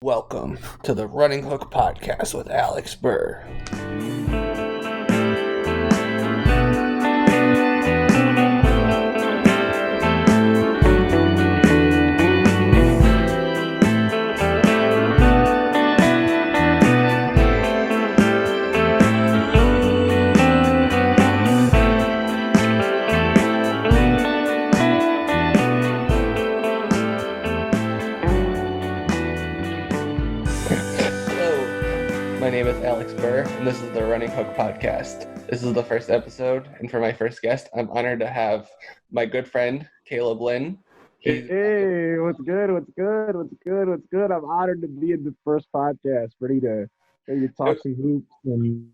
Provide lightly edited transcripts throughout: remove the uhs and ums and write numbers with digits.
Welcome to the Running Hook Podcast with Alex Burr. My name is Alex Burr, and this is the Running Hook Podcast. This is the first episode, and for my first guest, I'm honored to have my good friend, Caleb Lynn. Hey, what's good? I'm honored to be in the first podcast, ready to talk some hoops and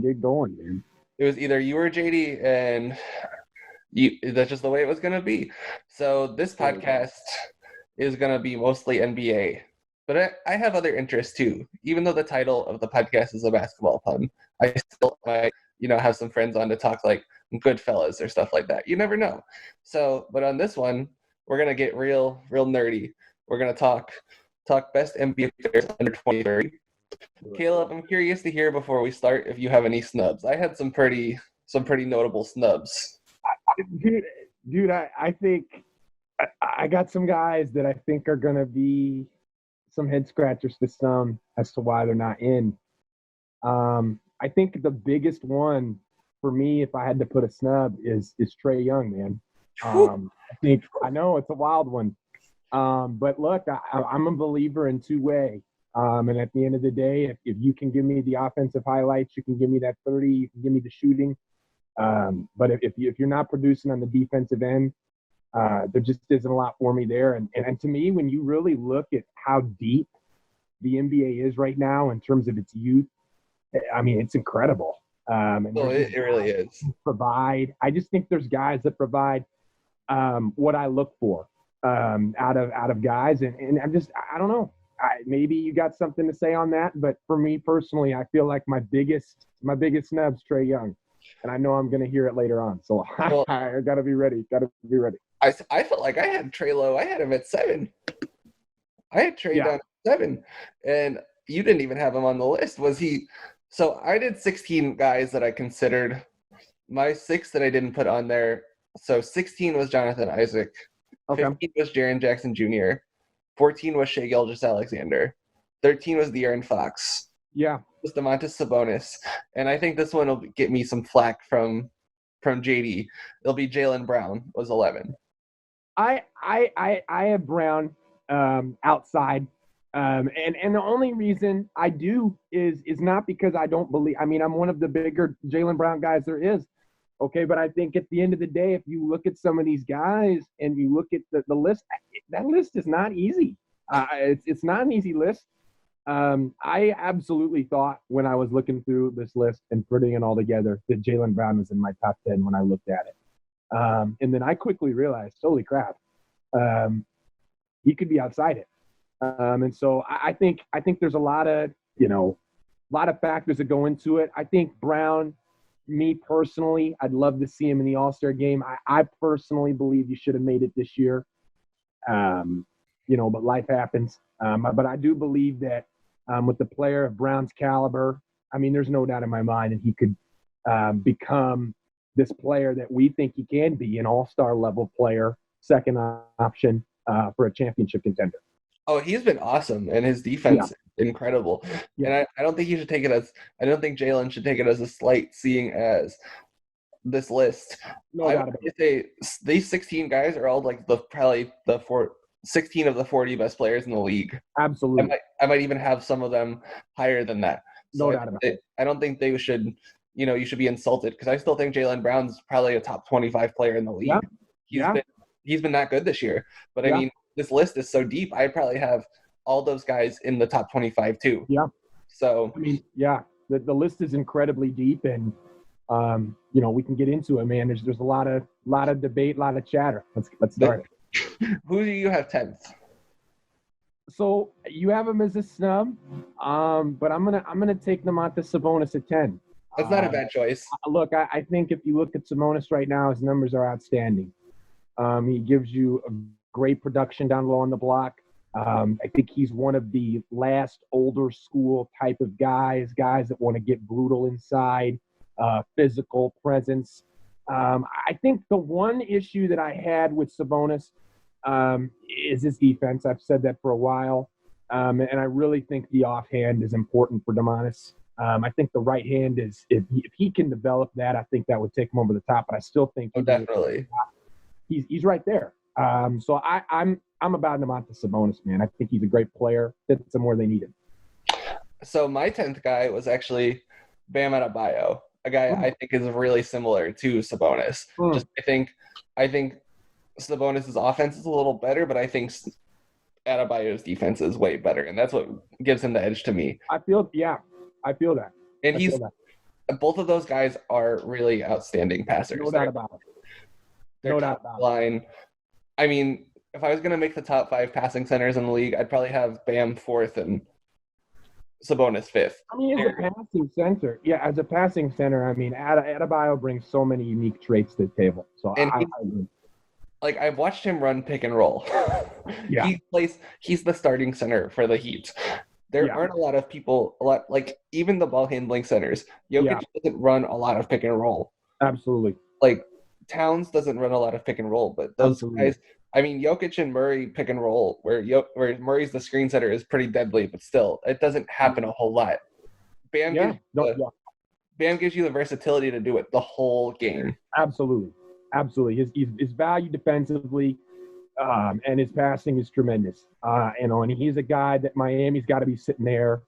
get going, man. It was either you or JD, and that's just the way it was going to be. So this podcast is going to be mostly NBA. But I have other interests too. Even though the title of the podcast is a basketball pun, I still have some friends on to talk like Goodfellas or stuff like that. You never know. So, but on this one, we're gonna get real nerdy. We're gonna talk best NBA players under 23. Caleb, I'm curious to hear before we start if you have any snubs. I had some pretty notable snubs. Dude, I think I got some guys that I think are gonna be some head scratchers to some as to why they're not in. I think the biggest one for me, if I had to put a snub, is Trae Young, man. I know it's a wild one, but look, I'm a believer in two-way. And at the end of the day, if you can give me the offensive highlights, you can give me that 30, you can give me the shooting. But if you're not producing on the defensive end, there just isn't a lot for me there. And to me, when you really look at how deep the NBA is right now in terms of its youth, I mean, it's incredible. It really is. I just think there's guys that provide what I look for out of guys. And I don't know. Maybe you got something to say on that. But for me personally, I feel like my biggest snub's Trae Young. And I know I'm going to hear it later on. So I got to be ready. I felt like I had Trae low. I had him at 7. I had Trae down at 7. And you didn't even have him on the list. Was he? So I did 16 guys that I considered. My 6 that I didn't put on there. So 16 was Jonathan Isaac. Okay. 15 was Jaren Jackson Jr. 14 was Shai Gilgeous-Alexander. 13 was De'Aaron Fox. Yeah. It was Domantas Sabonis. And I think this one will get me some flack from JD. It'll be Jaylen Brown was 11. I have Brown outside. And the only reason I do is not because I don't believe. I mean, I'm one of the bigger Jaylen Brown guys there is. Okay, but I think at the end of the day, if you look at some of these guys and you look at the list, that list is not easy. It's not an easy list. I absolutely thought when I was looking through this list and putting it all together that Jaylen Brown was in my top 10 when I looked at it. And then I quickly realized, holy crap, he could be outside it. And so I think there's a lot of factors that go into it. I think Brown, me personally, I'd love to see him in the All-Star game. I personally believe he should have made it this year. But life happens. But I do believe that with the player of Brown's caliber, I mean, there's no doubt in my mind that he could become this player that we think he can be, an all-star level player, second option for a championship contender. Oh, he's been awesome, and his defense is incredible. Yeah. And I don't think I don't think Jalen should take it as a slight, seeing as this list. No doubt about it. These 16 guys are all like probably the 16 of the 40 best players in the league. Absolutely. I might even have some of them higher than that. No doubt about it. I don't think they should, you should be insulted, because I still think Jaylen Brown's probably a top 25 player in the league. Yeah. He's been that good this year. But I mean, this list is so deep. I probably have all those guys in the top 25 too. Yeah. So I mean, the list is incredibly deep, and we can get into it, man. There's a lot of debate, a lot of chatter. Let's start. Who do you have 10th? So you have him as a snub, but I'm gonna take Domantas Sabonis at 10. That's not a bad choice. Look, I think if you look at Sabonis right now, his numbers are outstanding. He gives you a great production down low on the block. I think he's one of the last older school type of guys that want to get brutal inside, physical presence. I think the one issue that I had with Sabonis is his defense. I've said that for a while. And I really think the offhand is important for Domantas. I think the right hand is, if he can develop that, I think that would take him over the top. But I still think definitely he's right there. So I'm about Domantas Sabonis, man. I think he's a great player. Fits them where they need him. So my 10th guy was actually Bam Adebayo, a guy I think is really similar to Sabonis. Just I think Sabonis' offense is a little better, but I think Adebayo's defense is way better, and that's what gives him the edge to me. I feel that. And both of those guys are really outstanding passers. No doubt about it. No doubt about line. I mean, if I was going to make the top 5 passing centers in the league, I'd probably have Bam 4th and Sabonis 5th. I mean, as a passing center, I mean, Adebayo brings so many unique traits to the table. So I've watched him run pick and roll. Yeah. He's the starting center for the Heat. There aren't a lot of people, like even the ball handling centers. Jokic doesn't run a lot of pick and roll. Absolutely. Like Towns doesn't run a lot of pick and roll, but those guys, I mean, Jokic and Murray pick and roll, where Murray's the screen setter, is pretty deadly, but still, it doesn't happen a whole lot. Bam gives you the versatility to do it the whole game. Absolutely. His value defensively and his passing is tremendous. And he's a guy that Miami's got to be sitting there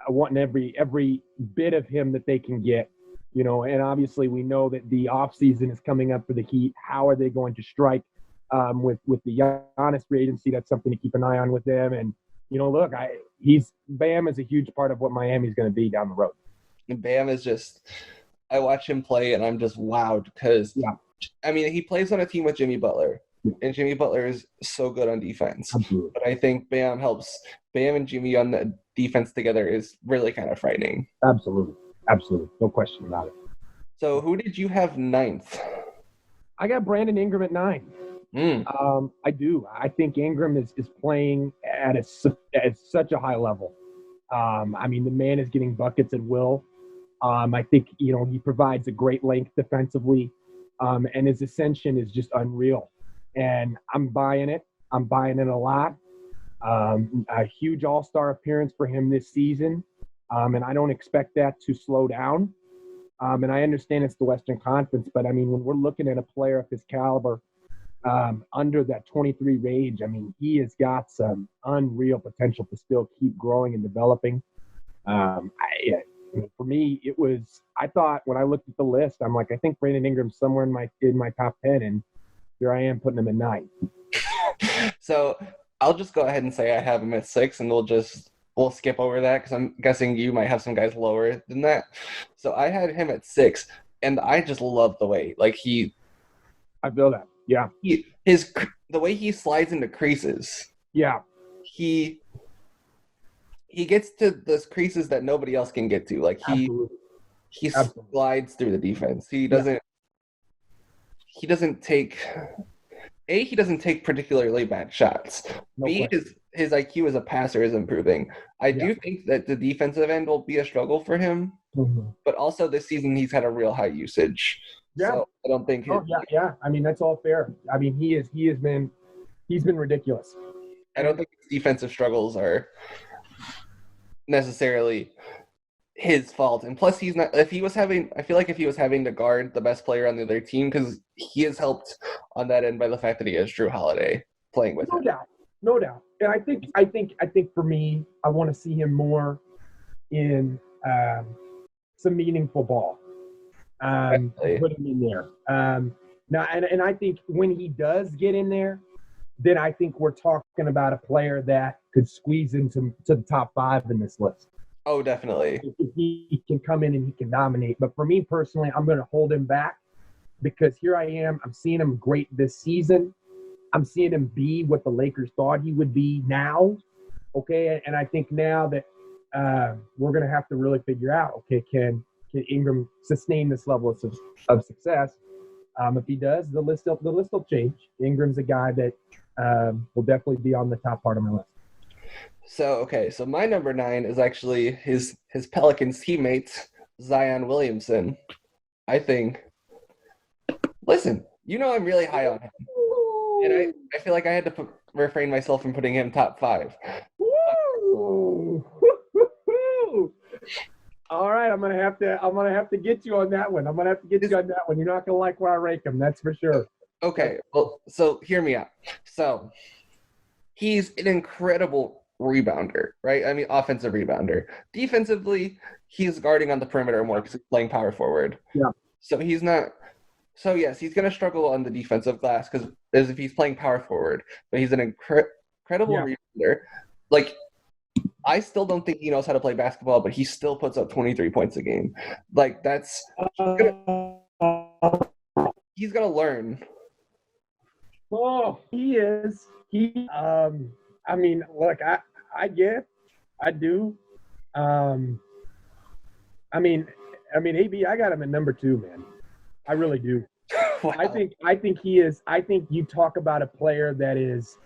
wanting every bit of him that they can get. And obviously we know that the offseason is coming up for the Heat. How are they going to strike with the Giannis free agency? That's something to keep an eye on with them. And, look, Bam is a huge part of what Miami's going to be down the road. And Bam is just – I watch him play, and I'm just wowed because, I mean, he plays on a team with Jimmy Butler, and Jimmy Butler is so good on defense. Absolutely. But I think Bam and Jimmy on the defense together is really kind of frightening. Absolutely. No question about it. So who did you have 9th? I got Brandon Ingram at 9. I do. I think Ingram is playing at such a high level. I mean, the man is getting buckets at will. I think, he provides a great length defensively, and his ascension is just unreal. And I'm buying it. I'm buying it a lot. A huge all-star appearance for him this season, and I don't expect that to slow down. And I understand it's the Western Conference, but, I mean, when we're looking at a player of his caliber under that 23 range, I mean, he has got some unreal potential to still keep growing and developing. For me, I thought when I looked at the list, I'm like, I think Brandon Ingram's somewhere in my top 10, and here I am putting him at 9. So I'll just go ahead and say I have him at 6, and we'll skip over that because I'm guessing you might have some guys lower than that. So I had him at 6, and I just love the way, I feel that. Yeah. The way he slides into creases. Yeah. He gets to those creases that nobody else can get to. He slides through the defense. He doesn't take particularly bad shots. B, his IQ as a passer is improving. I do think that the defensive end will be a struggle for him, but also this season he's had a real high usage. Yeah. So I don't think. I mean, that's all fair. I mean, he's been ridiculous. I don't think his defensive struggles are necessarily his fault. And plus, he's not. I feel like if he was having to guard the best player on the other team, because he is helped on that end by the fact that he has Drew Holiday playing with him. No doubt. And I think for me, I want to see him more in some meaningful ball. Put him in there. Now, and I think when he does get in there, then I think we're talking about a player that could squeeze into the top 5 in this list. Oh, definitely. If he can come in and he can dominate. But for me personally, I'm going to hold him back because here I am. I'm seeing him great this season. I'm seeing him be what the Lakers thought he would be now. Okay, and I think now that we're going to have to really figure out, okay, can Ingram sustain this level of success? If he does, the list will change. Ingram's a guy that will definitely be on the top part of my list. So my number 9 is actually his Pelicans teammate, Zion Williamson. I think. Listen, I'm really high on him, and I feel like I had to refrain myself from putting him top 5. Woo! All right, I'm gonna have to get you on that one. You're not gonna like where I rank him, that's for sure. Okay, well, so hear me out. So he's an incredible rebounder, right? I mean, offensive rebounder. Defensively, he's guarding on the perimeter more because he's playing power forward. Yeah. So he's not. So yes, he's going to struggle on the defensive glass because as if he's playing power forward, but he's an incredible rebounder. Like, I still don't think he knows how to play basketball, but he still puts up 23 points a game. Like, that's he's gonna learn. Oh, he is. I mean, look, I get, I do. I mean, AB, I got him at number 2, man. I really do. Wow. I think he is. I think you talk about a player that is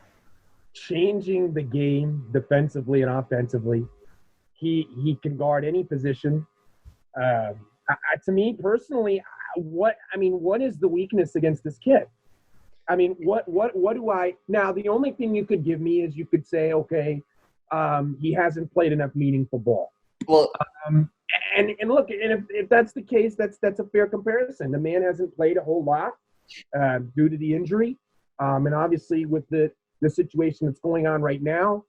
changing the game defensively and offensively. He can guard any position. To me personally, what is the weakness against this kid? I mean, what do I now? The only thing you could give me is you could say, okay, he hasn't played enough meaningful ball. Well, and look, and if that's the case, that's a fair comparison. The man hasn't played a whole lot due to the injury, and obviously with the situation that's going on right now,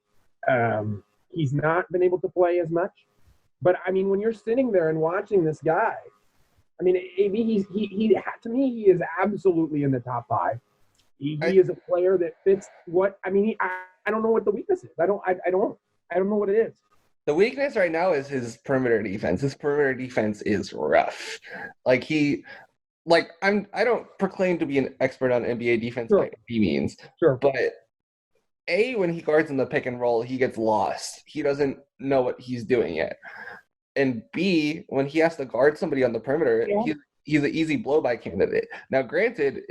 he's not been able to play as much. But I mean, when you're sitting there and watching this guy, I mean, he to me, he is absolutely in the top 5. He is a player that fits what I mean. I don't know what the weakness is. I don't know what it is. The weakness right now is his perimeter defense. His perimeter defense is rough. I don't proclaim to be an expert on NBA defense by any means. Sure. But when he guards in the pick and roll, he gets lost. He doesn't know what he's doing yet. And B, when he has to guard somebody on the perimeter, he's an easy blow-by candidate. Now, granted,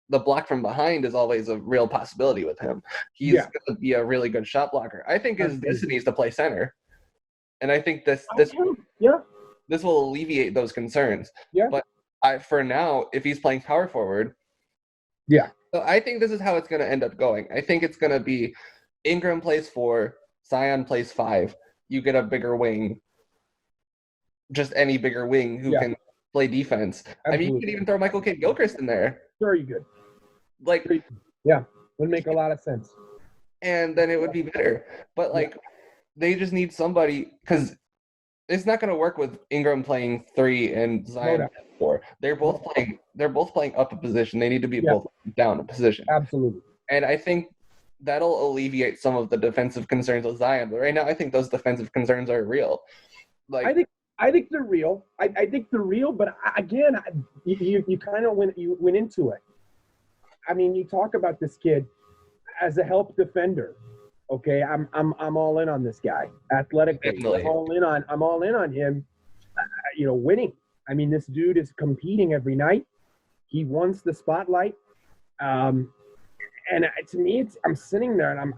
the block from behind is always a real possibility with him. He's going to be a really good shot blocker. I think his destiny is to play center. And I think this will alleviate those concerns. Yeah. But for now, if he's playing power forward, so I think this is how it's going to end up going. I think it's going to be Ingram plays 4, Zion plays 5. You get a bigger wing, just any bigger wing who can play defense. Absolutely. I mean, you could even throw Michael Kidd-Gilchrist in there. Sure, you could. Would make a lot of sense. And then it would be better. But they just need somebody because it's not going to work with Ingram playing 3 and Zion playing 4. They're both playing up a position. They need to be both down a position. Absolutely. And I think that'll alleviate some of the defensive concerns with Zion. But right now, I think those defensive concerns are real. I think they're real. I think they're real. But again, you kind of went into it. I mean, you talk about this kid as a help defender. Okay, I'm all in on this guy athletically. Definitely. I'm all in on him. Winning. I mean, this dude is competing every night. He wants the spotlight. And to me, I'm sitting there and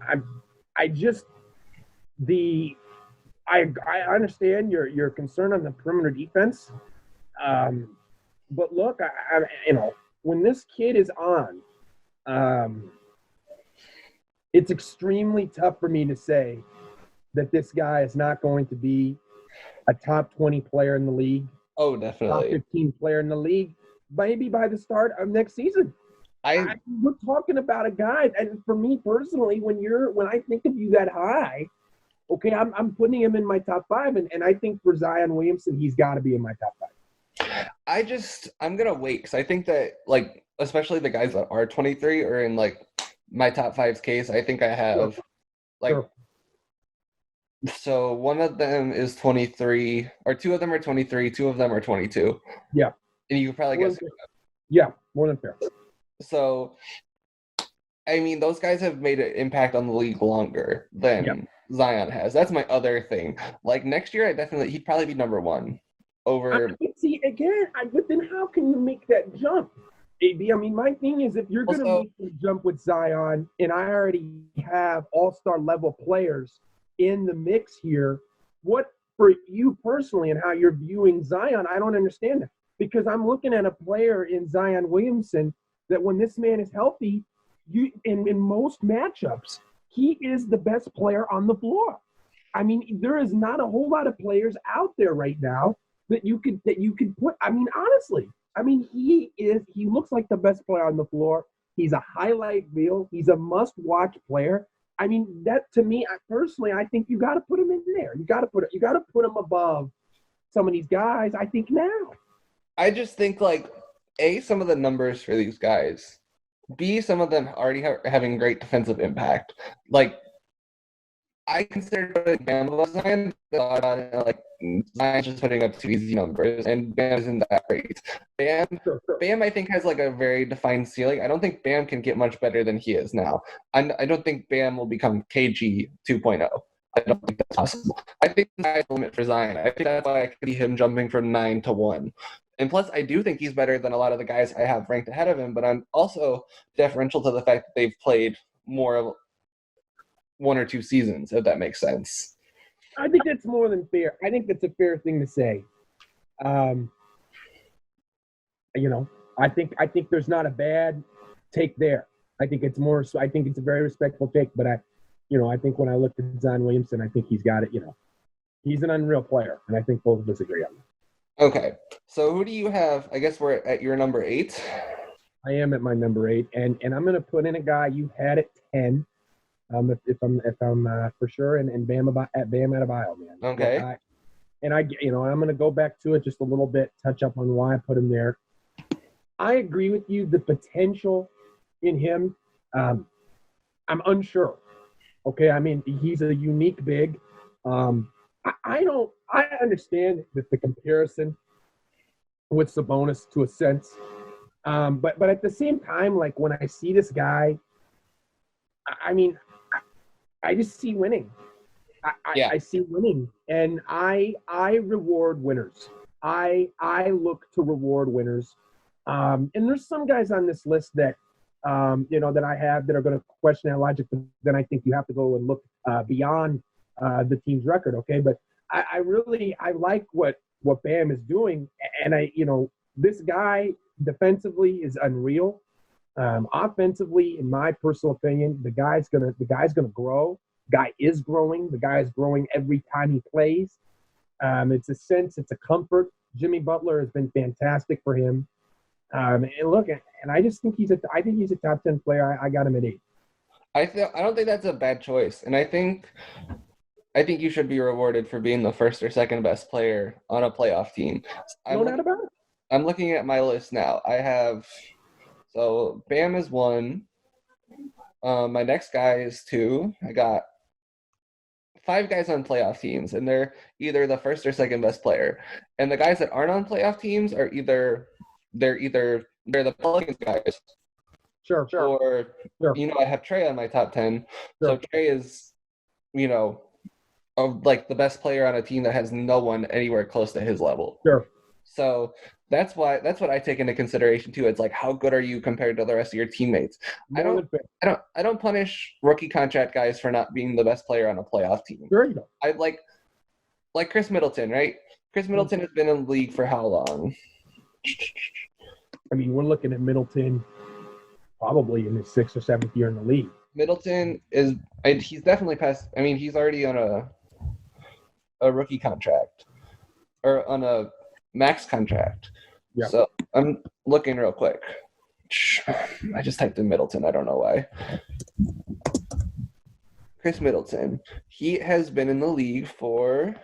I understand your concern on the perimeter defense. But look, when this kid is on, it's extremely tough for me to say that this guy is not going to be a top 20 player in the league. Oh, definitely. Top 15 player in the league, maybe by the start of next season. We're talking about a guy, and for me personally, when I think of you that high, okay, I'm putting him in my top 5, and I think for Zion Williamson, he's got to be in my top 5. I'm gonna wait because I think that especially the guys that are 23 are in my top 5's case. I think I have so one of them is 23, or 2 of them are 23, 2 of them are 22. Yeah, and you could probably guess. Yeah, more than fair. So, I mean, those guys have made an impact on the league longer than Zion has. That's my other thing. Next year, he'd probably be number 1 over. See, again, but then how can you make that jump? AB, I mean, my thing is if you're going to Also, make the jump with Zion, and I already have all-star level players in the mix here, what for you personally and how you're viewing Zion, I don't understand that. Because I'm looking at a player in Zion Williamson that when this man is healthy, in most matchups, he is the best player on the floor. I mean, there is not a whole lot of players out there right now that you could put. I mean, honestly, I mean, he looks like the best player on the floor. He's a highlight reel. He's a must-watch player. I mean, that to me, personally, I think you got to put him in there. You got to put him above some of these guys. I think now. I just think like A, some of the numbers for these guys. B, some of them already having great defensive impact. Like I consider putting Bam above Zion, like Zion's just putting up too easy numbers, and Bam isn't that great. Bam, I think has like a very defined ceiling. I don't think Bam can get much better than he is now. I don't think Bam will become KG 2.0. I don't think that's possible. I think that's the limit for Zion. I think that's why I could see him jumping from 9 to 1. And plus, I do think he's better than a lot of the guys I have ranked ahead of him, but I'm also deferential to the fact that they've played more of 1 or 2 seasons, if that makes sense. I think that's more than fair. I think that's a fair thing to say. I think there's not a bad take there. I think it's a very respectful take, but I think when I look at Zion Williamson, I think he's got it, he's an unreal player, and I think both of us agree on that. Okay. So who do you have? I guess we're at your number 8. I am at my number 8, and I'm going to put in a guy you had at 10. If I'm for sure, and Bam Adebayo, man. Okay. I'm going to go back to it just a little bit, touch up on why I put him there. I agree with you. The potential in him, I'm unsure. Okay, I mean he's a unique big. I understand that the comparison with Sabonis to a sense, but at the same time, like when I see this guy, I mean, I just see winning. I see winning, and I reward winners. I look to reward winners, and there's some guys on this list that that I have that are going to question that logic. But then I think you have to go and look beyond the team's record. Okay, but I like what Bam is doing, and this guy defensively is unreal. Offensively, in my personal opinion, the guy's gonna grow. The guy is growing. The guy is growing every time he plays. It's a comfort. Jimmy Butler has been fantastic for him. And look, and I just think he's a top 10 player. I got him at 8. I don't think that's a bad choice, and I think you should be rewarded for being the first or second best player on a playoff team. No doubt about it. I'm looking at my list now. I have Bam is 1. My next guy is 2. I got 5 guys on playoff teams, and they're either the first or second best player. And the guys that aren't on playoff teams are either the Pelicans guys. Sure. Or I have Trey on my top 10. Sure. So Trey is, like the best player on a team that has no one anywhere close to his level. Sure. So that's what I take into consideration too. It's like, how good are you compared to the rest of your teammates? I don't punish rookie contract guys for not being the best player on a playoff team. Sure you don't. I like Chris Middleton, right? Chris Middleton has been in the league for how long? I mean, we're looking at Middleton probably in his 6th or 7th year in the league. Middleton he's definitely past. I mean, he's already on a rookie contract or on a max contract. Yeah. So I'm looking real quick. I just typed in Middleton. I don't know why. Chris Middleton. He has been in the league for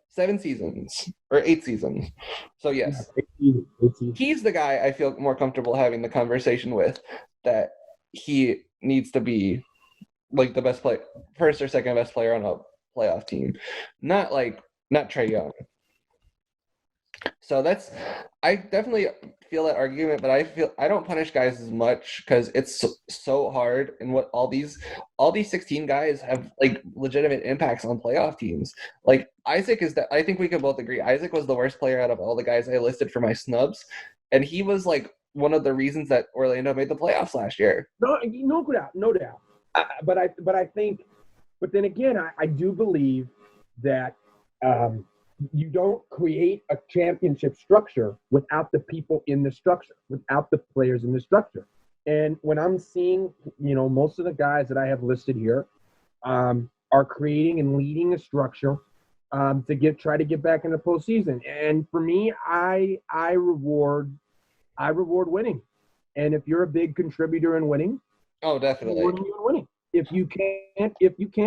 7 seasons or 8 seasons. So yes, 8 seasons. He's the guy I feel more comfortable having the conversation with, that he needs to be like the best player, first or second best player on a playoff team, not Trae Young. So I definitely feel that argument, but I don't punish guys as much because it's so hard. And what all these 16 guys have like legitimate impacts on playoff teams. Like Isaac I think we can both agree Isaac was the worst player out of all the guys I listed for my snubs, and he was like one of the reasons that Orlando made the playoffs last year. No doubt, no doubt. But then again, I do believe that you don't create a championship structure without the people in the structure, without the players in the structure. And when I'm seeing, most of the guys that I have listed here are creating and leading a structure to try to get back in the postseason. And for me, I reward winning. And if you're a big contributor in winning, oh, definitely, you're winning. If you can't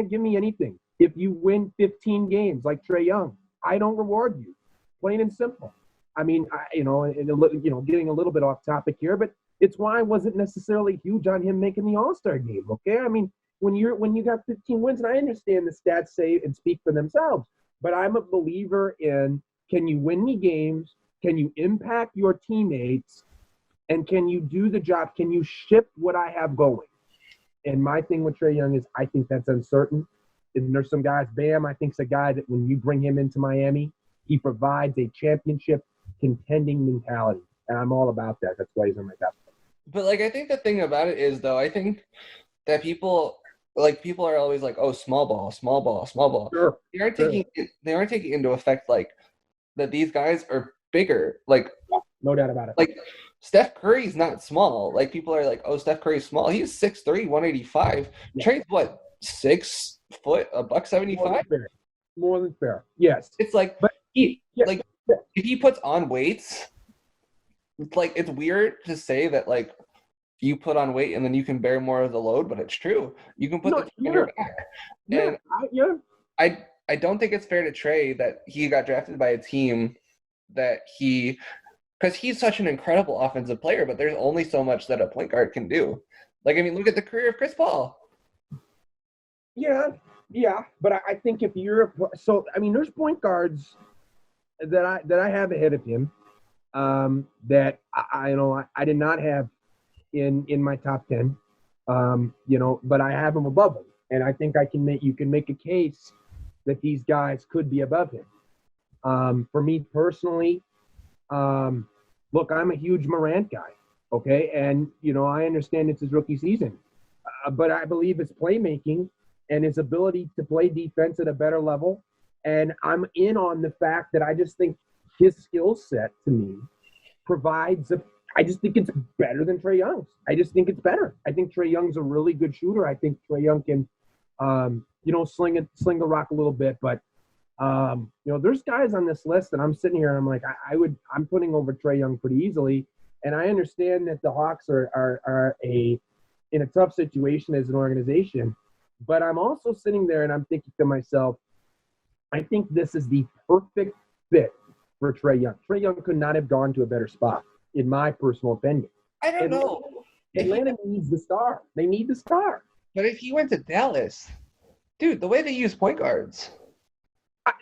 give me anything, if you win 15 games like Trae Young, I don't reward you. Plain and simple. I mean, getting a little bit off topic here, but it's why I wasn't necessarily huge on him making the All-Star game. Okay, I mean, when you got 15 wins, and I understand the stats say and speak for themselves, but I'm a believer in, can you win me games? Can you impact your teammates? And can you do the job? Can you ship what I have going? And my thing with Trae Young is I think that's uncertain. And there's some guys, Bam, I think is a guy that when you bring him into Miami, he provides a championship contending mentality. And I'm all about that. That's why he's on my top. But, I think the thing about it is, though, I think that people are always like, oh, small ball. Sure. They aren't taking into effect, that these guys are bigger. No doubt about it. Steph Curry's not small. People are like, oh, Steph Curry's small. He's 6'3", 185. Yeah. Trae's what, 6 foot, $175? More than fair. Yes. It's if he puts on weights, it's weird to say that you put on weight and then you can bear more of the load, but it's true. You can put the team on your back. And I don't think it's fair to Trae that he got drafted by a team that because he's such an incredible offensive player, but there's only so much that a point guard can do. Look at the career of Chris Paul. Yeah, but I think if you're there's point guards that I have ahead of him that I did not have in my top 10, but I have him above him, and I think you can make a case that these guys could be above him. For me personally, look, I'm a huge Morant guy, okay? And, I understand it's his rookie season. But I believe his playmaking and his ability to play defense at a better level. And I'm in on the fact that I just think his skill set, to me, provides I just think it's better than Trae Young's. I just think it's better. I think Trae Young's a really good shooter. I think Trae Young can, sling the rock a little bit, but there's guys on this list that I'm sitting here and I'm like, I'm putting over Trae Young pretty easily. And I understand that the Hawks are in a tough situation as an organization, but I'm also sitting there and I'm thinking to myself, I think this is the perfect fit for Trae Young. Trae Young could not have gone to a better spot, in my personal opinion. I don't know. Atlanta needs the star. They need the star. But if he went to Dallas, dude, the way they use point guards. I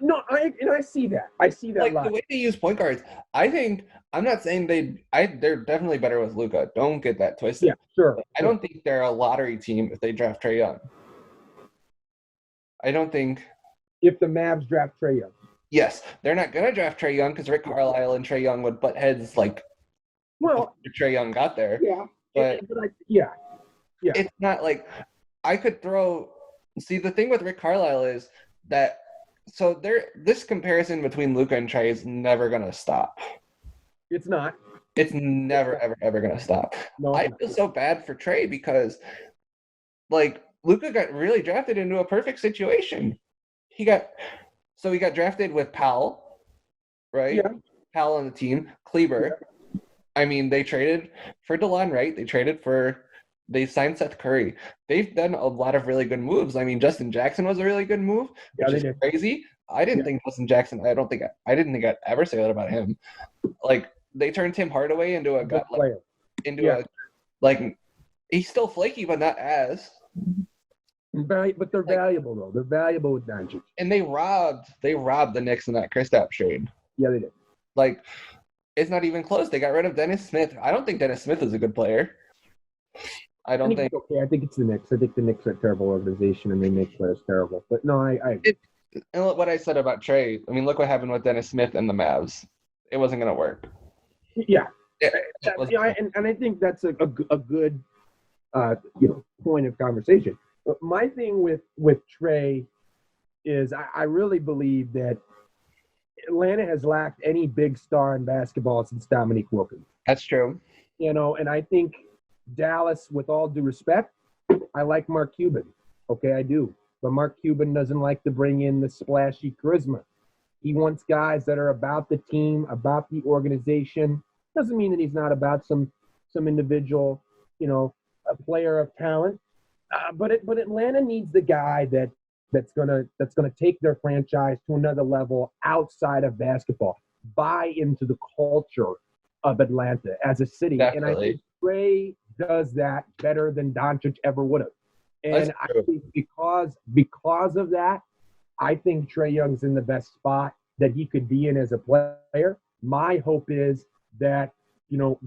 see that. I see that. The way they use point guards, I'm not saying they're definitely better with Luka. Don't get that twisted. Yeah, sure. I don't think they're a lottery team if they draft Trae Young. I don't think. If the Mavs draft Trae Young. Yes, they're not gonna draft Trae Young because Rick Carlisle and Trae Young would butt heads before Trae Young got there. Yeah. But it's not I could throw. See, the thing with Rick Carlisle is that. So this comparison between Luka and Trae is never gonna stop. It's not. It's never, ever gonna stop. No, I feel so bad for Trae because, Luka got really drafted into a perfect situation. He got drafted with Powell, right? Yeah. Powell on the team, Kleber. Yeah. I mean, they traded for DeLon Wright. They signed Seth Curry. They've done a lot of really good moves. I mean, Justin Jackson was a really good move, which is crazy. I didn't think Justin Jackson. I didn't think I'd ever say that about him. They turned Tim Hardaway into a guy, he's still flaky, but not as. But they're valuable though. They're valuable with Doncic. And they robbed the Knicks in that Kristaps trade. Yeah, they did. It's not even close. They got rid of Dennis Smith. I don't think Dennis Smith is a good player. I think okay. I think it's the Knicks. I think the Knicks are a terrible organization and they make players terrible. But no, I and what I said about Trae, I mean, look what happened with Dennis Smith and the Mavs. It wasn't going to work. Yeah. Yeah, and I think that's a good point of conversation. But my thing with Trey is I really believe that Atlanta has lacked any big star in basketball since Dominique Wilkins. that's true. And I think Dallas, with all due respect, I like Mark Cuban. Okay, I do. But Mark Cuban doesn't like to bring in the splashy charisma. He wants guys that are about the team, about the organization. Doesn't mean that he's not about some individual, a player of talent. But Atlanta needs the guy that's gonna take their franchise to another level outside of basketball. Buy into the culture of Atlanta as a city, Definitely. and I think Trey does that better than Doncic ever would have. And I think because of that, I think Trae Young's in the best spot that he could be in as a player. My hope is that,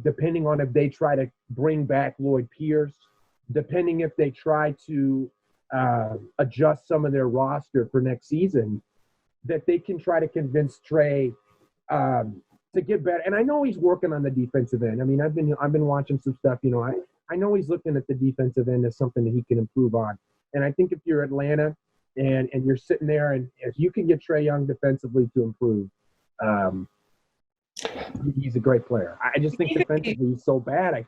depending on if they try to bring back Lloyd Pierce, depending if they try to adjust some of their roster for next season, that they can try to convince Trae to get better. And I know he's working on the defensive end. I mean, I've been watching some stuff. I know he's looking at the defensive end as something that he can improve on. And I think if you're Atlanta and you're sitting there, and if you can get Trae Young defensively to improve, he's a great player. I just think defensively he's so bad.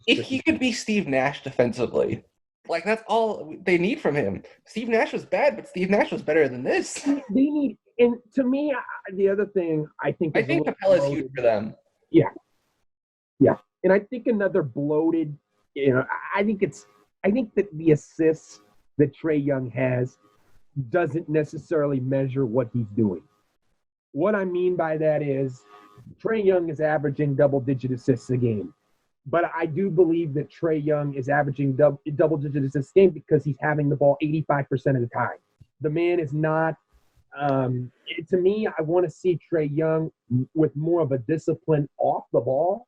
If he could be Steve Nash defensively, like that's all they need from him. Steve Nash was bad, but Steve Nash was better than this. They need, and to me, the other thing I think Capella's huge for them. Yeah. And I think another bloated, I think that the assists that Trae Young has doesn't necessarily measure what he's doing. What I mean by that is Trae Young is averaging double-digit assists a game. But I do believe that Trae Young is averaging double-digit assists a game because he's having the ball 85% of the time. The man is not to me, I want to see Trae Young with more of a discipline off the ball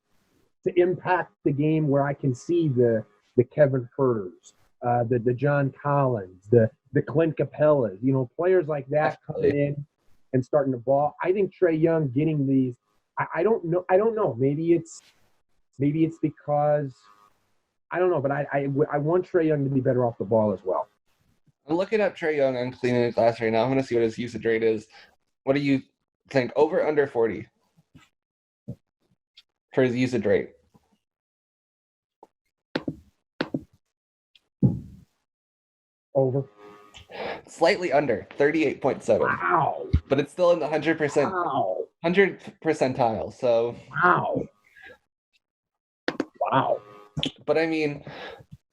to impact the game, where I can see the Kevin Huerters, the John Collins, the Clint Capellas, players like that coming in and starting the ball. I think Trae Young getting these, I don't know. Maybe it's because I don't know, but I want Trae Young to be better off the ball as well. I'm looking up Trae Young on Cleaning the Glass right now. I'm going to see what his usage rate is. What do you think? Over, under 40 for his usage rate? Over. Slightly under, 38.7. Wow. But it's still in the 100%. Wow. 100 percentile. So. Wow. But I mean.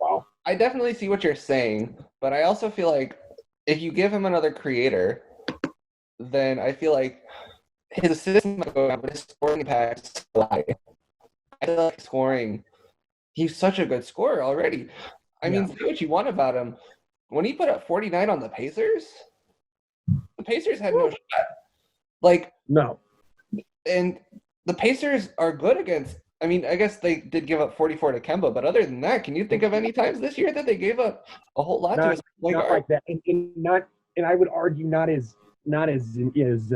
Wow. I definitely see what you're saying, but I also feel like if you give him another creator, then I feel like his assists might go down, but his scoring impact's high. I feel like scoring, he's such a good scorer already. I mean, say what you want about him. When he put up 49 on the Pacers had no shot. No. And the Pacers are good against, I mean, I guess they did give up 44 to Kemba, but other than that, can you think of any times this year that they gave up a whole lot to his point guard? Not like that, and I would argue not as easy as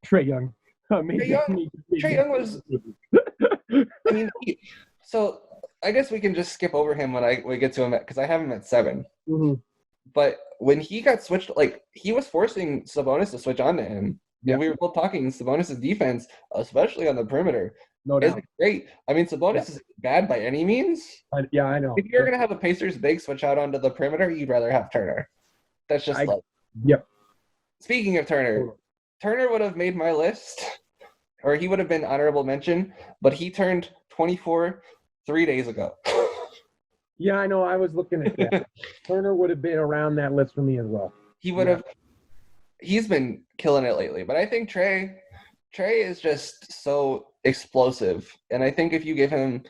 Trae Young. Trae Young was. I mean, so I guess we can just skip over him when we get to him because I have him at 7. Mm-hmm. But when he got switched, he was forcing Sabonis to switch on to him. Yeah. And we were both talking Sabonis' defense, especially on the perimeter, isn't great. I mean, Sabonis isn't bad by any means. I know. If you're going to have a Pacers big switch out onto the perimeter, you'd rather have Turner. That's just Yep. Speaking of Turner would have made my list, or he would have been honorable mention, but he turned 24 3 days ago. Yeah, I know. I was looking at that. Turner would have been around that list for me as well. He would have. He's been killing it lately, but I think Trae is just so explosive, and I think if you give him,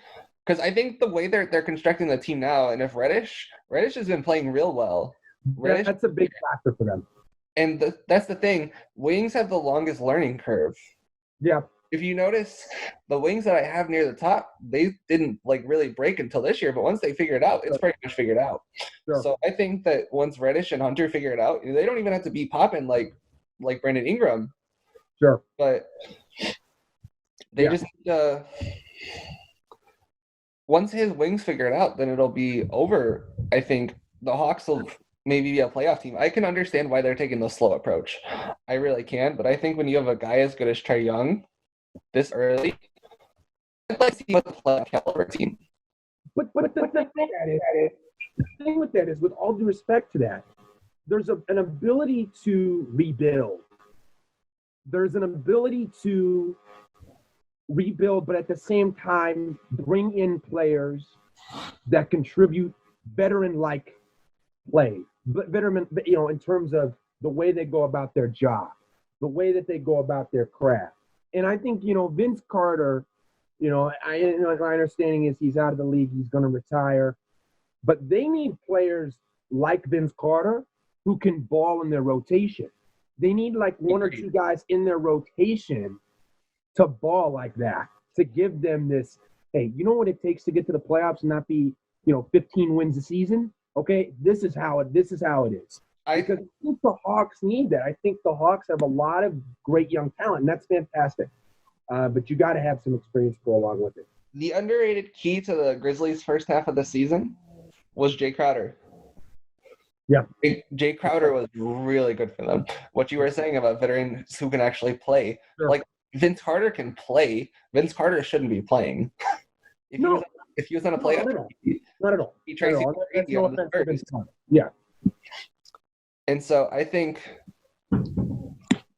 because I think the way they're constructing the team now, and if Reddish has been playing real well, that's a big factor for them. And that's the thing. Wings have the longest learning curve. Yeah. If you notice, the wings that I have near the top, they didn't really break until this year. But once they figure it out, it's pretty much figured out. Sure. So I think that once Reddish and Hunter figure it out, they don't even have to be popping like Brandon Ingram. Sure. But They just need to, once his wings figure it out, then it'll be over. I think the Hawks will maybe be a playoff team. I can understand why they're taking the slow approach. I really can, but I think when you have a guy as good as Trae Young this early, I'd like to see what the playoff caliber team. But the thing with that is, with all due respect to that, there's an ability to rebuild. There's an ability to rebuild, but at the same time, bring in players that contribute veteran-like play. Veteran, in terms of the way they go about their job, the way that they go about their craft. And I think, Vince Carter, my understanding is he's out of the league. He's going to retire. But they need players like Vince Carter who can ball in their rotation. They need like one or two guys in their rotation to ball like that, to give them this, hey, you know what it takes to get to the playoffs and not be, 15 wins a season? Okay, this is how it is. Because I think the Hawks need that. I think the Hawks have a lot of great young talent, and that's fantastic. But you got to have some experience to go along with it. The underrated key to the Grizzlies' first half of the season was Jay Crowder. Yeah. Jay Crowder was really good for them. What you were saying about veterans who can actually play. Sure. Like, Vince Carter can play. Vince Carter shouldn't be playing. If he was on a playoff, not at all. He Tracy no offense to Vince Carter. Yeah. And so I think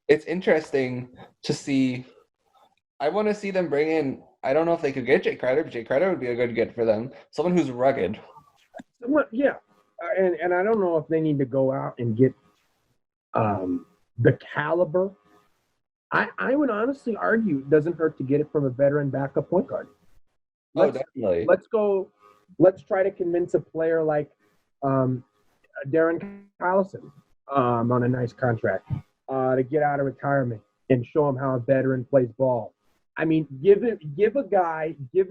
it's interesting to see. I want to see them bring in. I don't know if they could get Jay Crowder, but Jay Crowder would be a good get for them. Someone who's rugged. Yeah, and I don't know if they need to go out and get the caliber. I would honestly argue it doesn't hurt to get it from a veteran backup point guard. Definitely. Let's try to convince a player like Darren Collison on a nice contract to get out of retirement and show him how a veteran plays ball. I mean, give a guy. If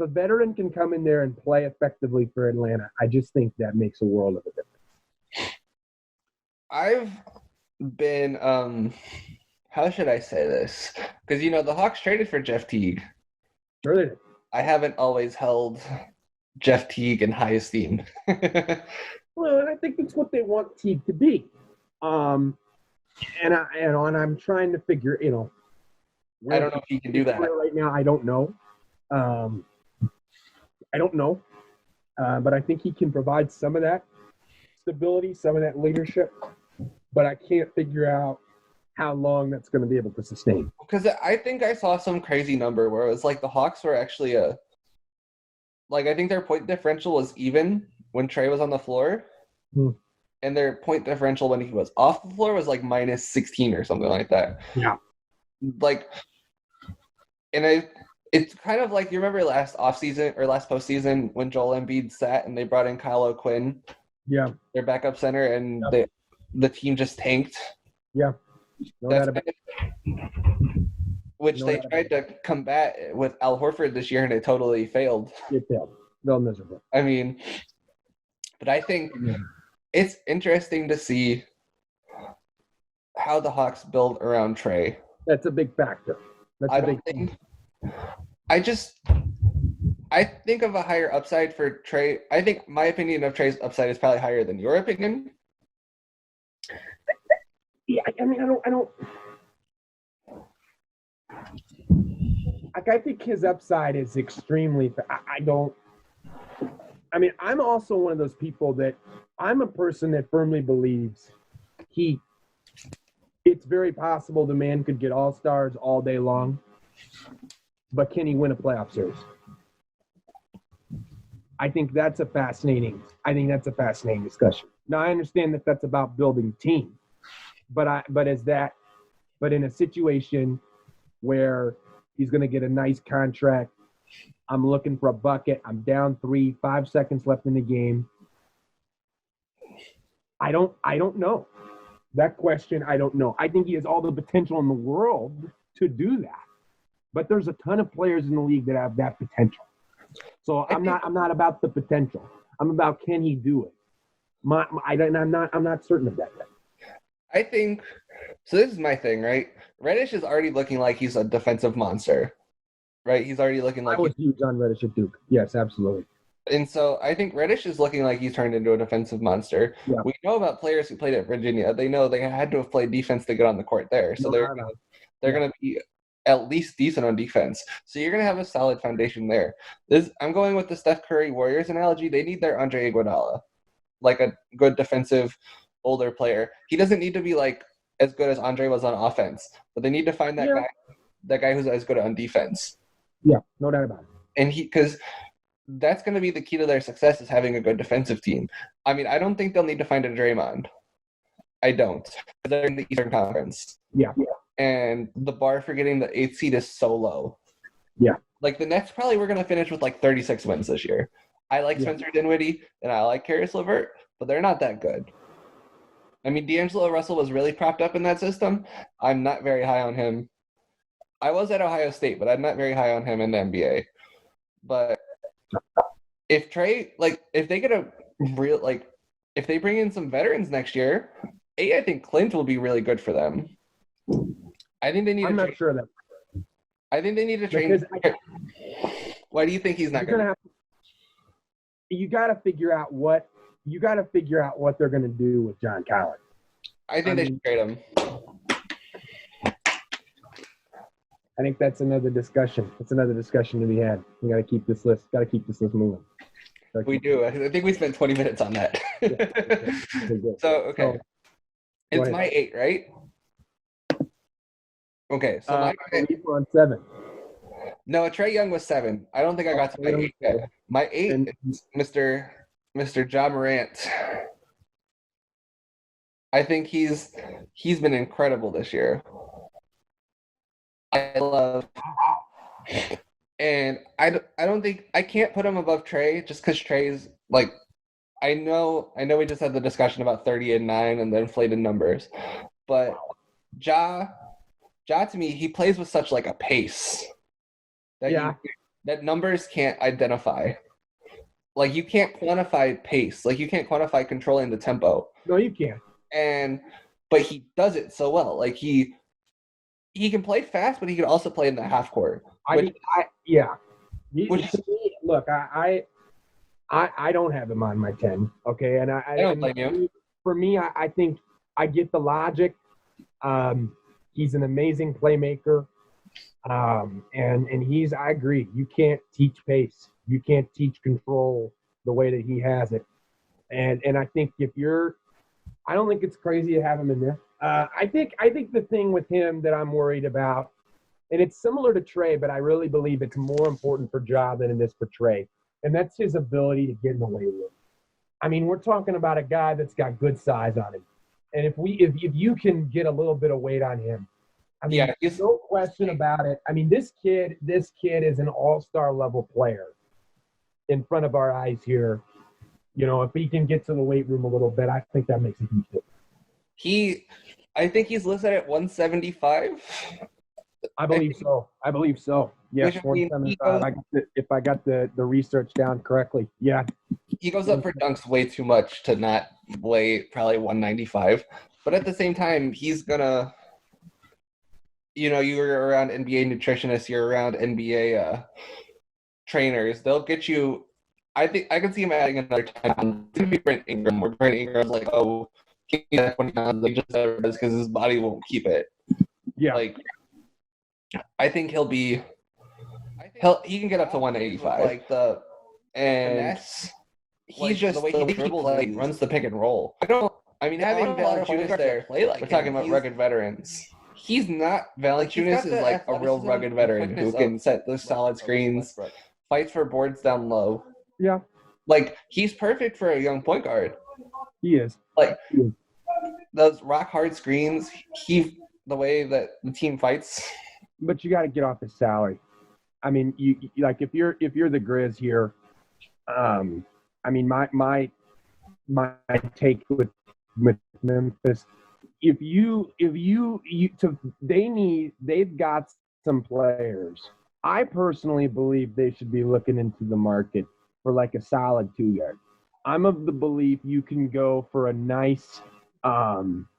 a veteran can come in there and play effectively for Atlanta, I just think that makes a world of a difference. I've been how should I say this? Because the Hawks traded for Jeff Teague. Sure they did. I haven't always held Jeff Teague in high esteem. Well, and I think it's what they want Teague to be. And I'm trying to figure, I don't know if he can do that right now. I don't know. But I think he can provide some of that stability, some of that leadership. But I can't figure out how long that's going to be able to sustain. Because I think I saw some crazy number where it was like the Hawks were actually I think their point differential was even when Trae was on the floor. And their point differential when he was off the floor was like minus 16 or something like that. Yeah. It's kind of like, you remember last offseason or last postseason when Joel Embiid sat and they brought in Kyle O'Quinn? Yeah. Their backup center, and the team just tanked. Yeah. Which they tried to combat with Al Horford this year, and it totally failed. It failed. They're miserable. I mean, but I think it's interesting to see how the Hawks build around Trae. That's a big factor. I think of a higher upside for Trae. I think my opinion of Trae's upside is probably higher than your opinion. Yeah, I mean, I don't. I think his upside is extremely. I'm also one of those people that I'm a person that firmly believes it's very possible the man could get all-stars all day long, but can he win a playoff series? I think that's a fascinating discussion. Now, I understand that that's about building team, but in a situation where he's going to get a nice contract, I'm looking for a bucket, I'm down 5 seconds left in the game. I don't know. That question, I don't know. I think he has all the potential in the world to do that. But there's a ton of players in the league that have that potential. So I'm not about the potential. I'm about, can he do it? I'm not certain of that yet. I think So this is my thing, right? Reddish is already looking like he's a defensive monster, right? He's already looking like I was huge on Reddish at Duke. Yes, absolutely. and so I think Reddish is looking like he's turned into a defensive monster. Yeah. We know about players who played at Virginia. They know they had to have played defense to get on the court there. So they're going to be at least decent on defense. So you're going to have a solid foundation there. I'm going with the Steph Curry Warriors analogy. They need their Andre Iguodala, like a good defensive older player. He doesn't need to be like as good as Andre was on offense, but they need to find that guy who's as good on defense. Yeah, no doubt about it. And because that's going to be the key to their success is having a good defensive team. I mean, I don't think they'll need to find a Draymond. I don't. They're in the Eastern Conference. Yeah. And the bar for getting the 8th seed is so low. Yeah. Like the Nets probably were going to finish with like 36 wins this year. I like Spencer Dinwiddie and I like Karis LeVert, but they're not that good. I mean, D'Angelo Russell was really propped up in that system. I'm not very high on him. I was at Ohio State, but I'm not very high on him in the NBA. But if they get a real, if they bring in some veterans next year, I think Clint will be really good for them. I think they need. I'm not sure of that. I think they need to train. Why do you think he's not going to? You got to figure out what they're going to do with John Collins. I think they should trade him. I think that's another discussion. It's another discussion to be had. We got to keep this list. Got to keep this list moving. We do. I think we spent 20 minutes on that. Okay. It's my 8, right? Okay, so I believe we're on 7. No, Trae Young was 7. I don't think I got to my 8 yet. My 8 is Mr. Ja Morant. I think he's been incredible this year. And I don't think I can't put him above Trae just because Trae's like I know we just had the discussion about 30 and 9 and the inflated numbers, but Ja to me, he plays with such like a pace that numbers can't identify. Like you can't quantify pace. Like you can't quantify controlling the tempo. No, you can't. But he does it so well. Like he can play fast, but he can also play in the half court. Look, I don't have him on my 10. Okay, and I don't blame you. For me, I think I get the logic. He's an amazing playmaker, and I agree. You can't teach pace. You can't teach control the way that he has it. And I think I don't think it's crazy to have him in there. I think the thing with him that I'm worried about, and it's similar to Trae, but I really believe it's more important for Ja than it is for Trae, and that's his ability to get in the weight room. I mean, we're talking about a guy that's got good size on him, and if you can get a little bit of weight on him, I mean, there's no question about it. I mean, this kid is an all-star level player in front of our eyes here. You know, if he can get to the weight room a little bit, I think that makes a huge difference. I think he's listed at 175. I believe so. Yes, 175. If I got the research down correctly. Yeah. He goes up for dunks way too much to not weigh probably 195. But at the same time, he's gonna, you're around NBA nutritionists, you're around NBA trainers. They'll get you. I think I can see him adding another 10. It's gonna be Brent Ingram. Where Brent Ingram's like, oh, he that 20 pounds. He just never does because his body won't keep it. Yeah. Like, I think he can get up to 185. He's just the way he dribbles, runs the pick and roll. Having Valanciunas there, we're talking about rugged veterans. He's not. Valanciunas is like a real rugged veteran who can set those solid screens, fights for boards down low. Yeah. Like, he's perfect for a young point guard. He is. Like, those rock hard screens, the way that the team fights. But you got to get off his salary. I mean, you like if you're the Grizz here, I mean my take with Memphis, they've got some players. I personally believe they should be looking into the market for like a solid 2-guard. I'm of the belief you can go for a nice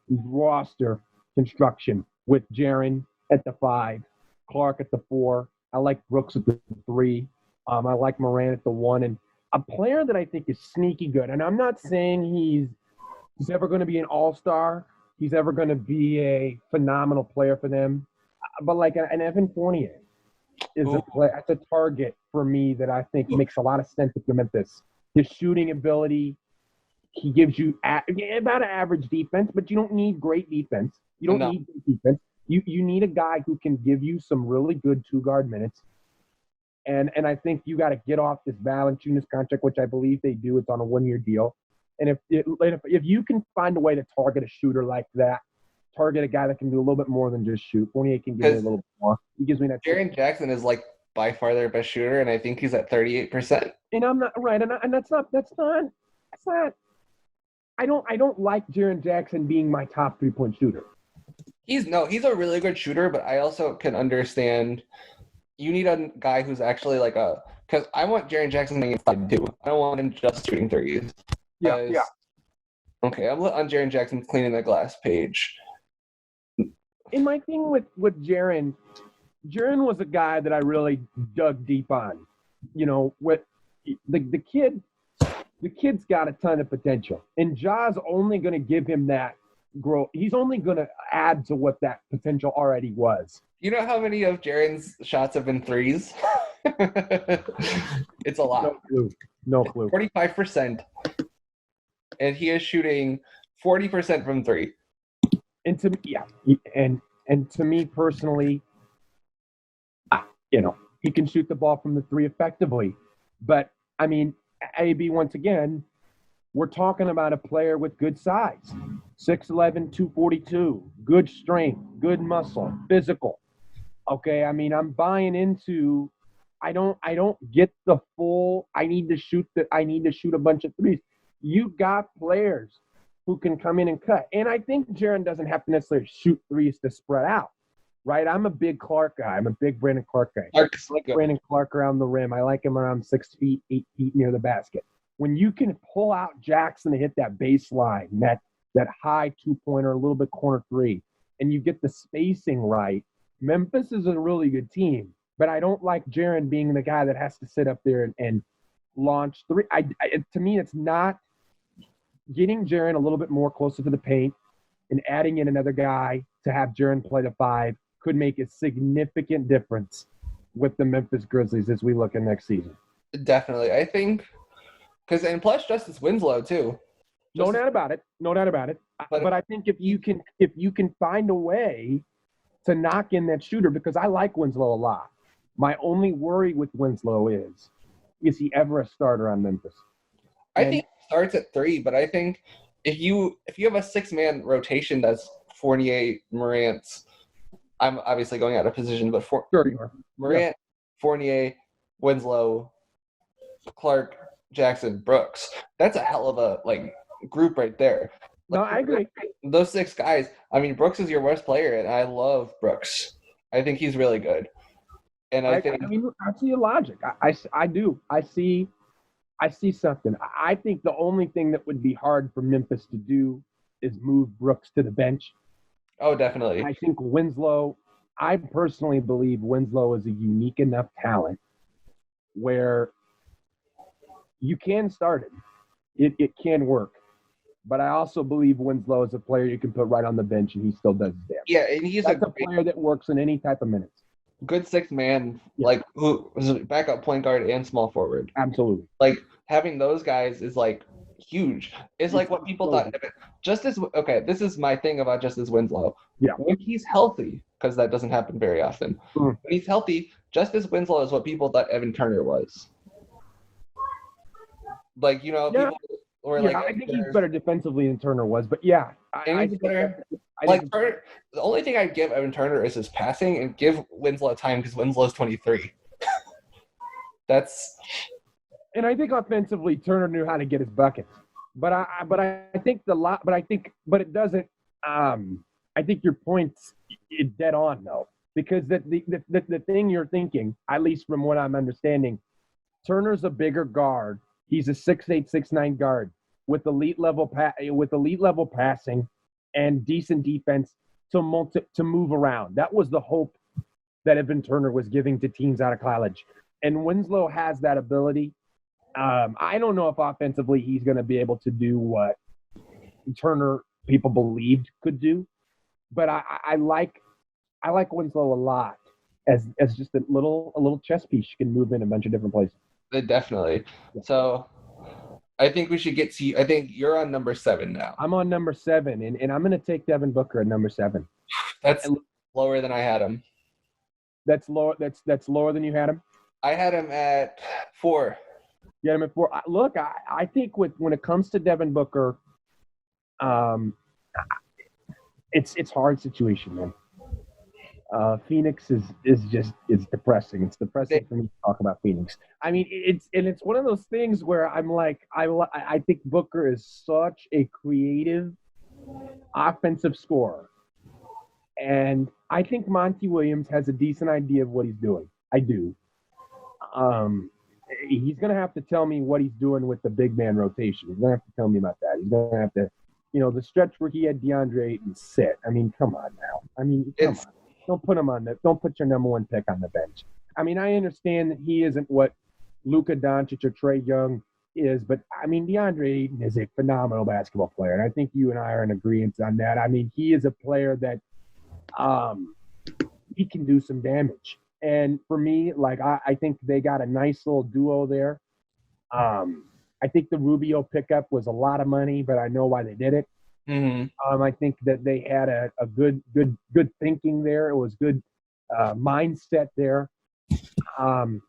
roster construction with Jaren at the 5, Clark at the 4. I like Brooks at the 3. I like Moran at the 1. And a player that I think is sneaky good, and I'm not saying he's ever going to be an all-star, he's ever going to be a phenomenal player for them, but like an Evan Fournier is that's a target for me that I think makes a lot of sense for Memphis. His shooting ability, he gives you about an average defense, but you don't need great defense. You don't need great defense. You need a guy who can give you some really good 2-guard minutes. And I think you got to get off this Valanciunas contract, which I believe they do. It's on a 1-year deal. And if you can find a way to target a shooter like that, target a guy that can do a little bit more than just shoot. Fournier can give me a little bit more. He gives me that. Jaren Jackson is like by far their best shooter, and I think he's at 38%. And I'm not right, and that's not. I don't like Jaren Jackson being my top 3-point shooter. He's a really good shooter, but I also can understand you need a guy who's actually like because I want Jaren Jackson to inside too. I don't want him just shooting threes. Yeah. Okay, I'm on Jaren Jackson cleaning the glass page. And my thing with Jaren was a guy that I really dug deep on. You know, what the kid's got a ton of potential, and Ja's only going to give him that growth. He's only going to add to what that potential already was. You know how many of Jaren's shots have been threes? It's a lot. No clue. 45%. And he is shooting 40% from 3. And to to me personally, he can shoot the ball from the 3 effectively. But I mean, AB, once again, we're talking about a player with good size. 6'11", 242, good strength, good muscle, physical. Okay, I mean, I'm buying into. I don't get the full. I need to shoot a bunch of threes. You got players who can come in and cut, and I think Jaren doesn't have to necessarily shoot threes to spread out. Right? I'm a big Clark guy. I'm a big Brandon Clark guy. I like Brandon Clark around the rim. I like him around 6 feet, 8 feet near the basket. When you can pull out Jackson to hit that baseline, that high 2-pointer, a little bit corner 3, and you get the spacing right, Memphis is a really good team. But I don't like Jaren being the guy that has to sit up there and launch 3. To me, it's not getting Jaren a little bit more closer to the paint and adding in another guy to have Jaren play the 5 could make a significant difference with the Memphis Grizzlies as we look at next season. Definitely. I think and plus Justice Winslow too. No doubt about it. But I think if you can find a way to knock in that shooter, because I like Winslow a lot. My only worry with Winslow is he ever a starter on Memphis? I think he starts at 3, but I think if you have a 6-man rotation that's Fournier, Morant, I'm obviously going out of position, but Morant, Fournier, Winslow, Clark, Jackson, Brooks. That's a hell of a group right there. No, I agree. Those 6 guys. I mean, Brooks is your worst player, and I love Brooks. I think he's really good. And I see your logic. I do. I see something. I think the only thing that would be hard for Memphis to do is move Brooks to the bench. Oh, definitely. I think Winslow, I personally believe Winslow is a unique enough talent where you can start it. It can work. But I also believe Winslow is a player you can put right on the bench and he still does his damn. Yeah, and he's a player that works in any type of minutes. Good 6-man, who was a backup point guard and small forward. Absolutely. Having those guys is huge. It's like what people thought. This is my thing about Justice Winslow. Yeah. When he's healthy, because that doesn't happen very often. When he's healthy, Justice Winslow is what people thought Evan Turner was. People were I think he's better defensively than Turner was, but yeah. He's better. Turner, the only thing I'd give Evan Turner is his passing, and give Winslow time because Winslow's 23. And I think offensively, Turner knew how to get his buckets. But I think it doesn't. I think your point's dead on though, because the thing you're thinking, at least from what I'm understanding, Turner's a bigger guard. He's a 6'8", 6'9" guard with elite level passing and decent defense. to move around. That was the hope that Evan Turner was giving to teams out of college. And Winslow has that ability. I don't know if offensively he's going to be able to do what Turner people believed could do, but I like Winslow a lot as just a little chess piece. You can move in a bunch of different places. Definitely. So I think we should get to you. I think you're on number 7 now. I'm on number 7, and I'm going to take Devin Booker at number 7. That's lower than I had him. That's lower. That's lower than you had him. I had him at 4. You had him at 4. Look, I think when it comes to Devin Booker, it's hard situation, man. Phoenix is depressing. It's depressing for me to talk about Phoenix. I mean, it's one of those things where I'm like, I think Booker is such a creative offensive scorer, and I think Monty Williams has a decent idea of what he's doing. I do. He's gonna have to tell me what he's doing with the big man rotation. He's gonna have to tell me about that. He's gonna have to, the stretch where he had DeAndre Ayton sit. I mean, come on now. I mean, come on. Don't put him on don't put your number 1 pick on the bench. I mean, I understand that he isn't what Luka Doncic or Trae Young is, but I mean, DeAndre Ayton is a phenomenal basketball player, and I think you and I are in agreement on that. I mean, he is a player that he can do some damage. And for me, like, I think they got a nice little duo there. I think the Rubio pickup was a lot of money, but I know why they did it. Mm-hmm. I think that they had a good thinking there. It was good mindset there. I'm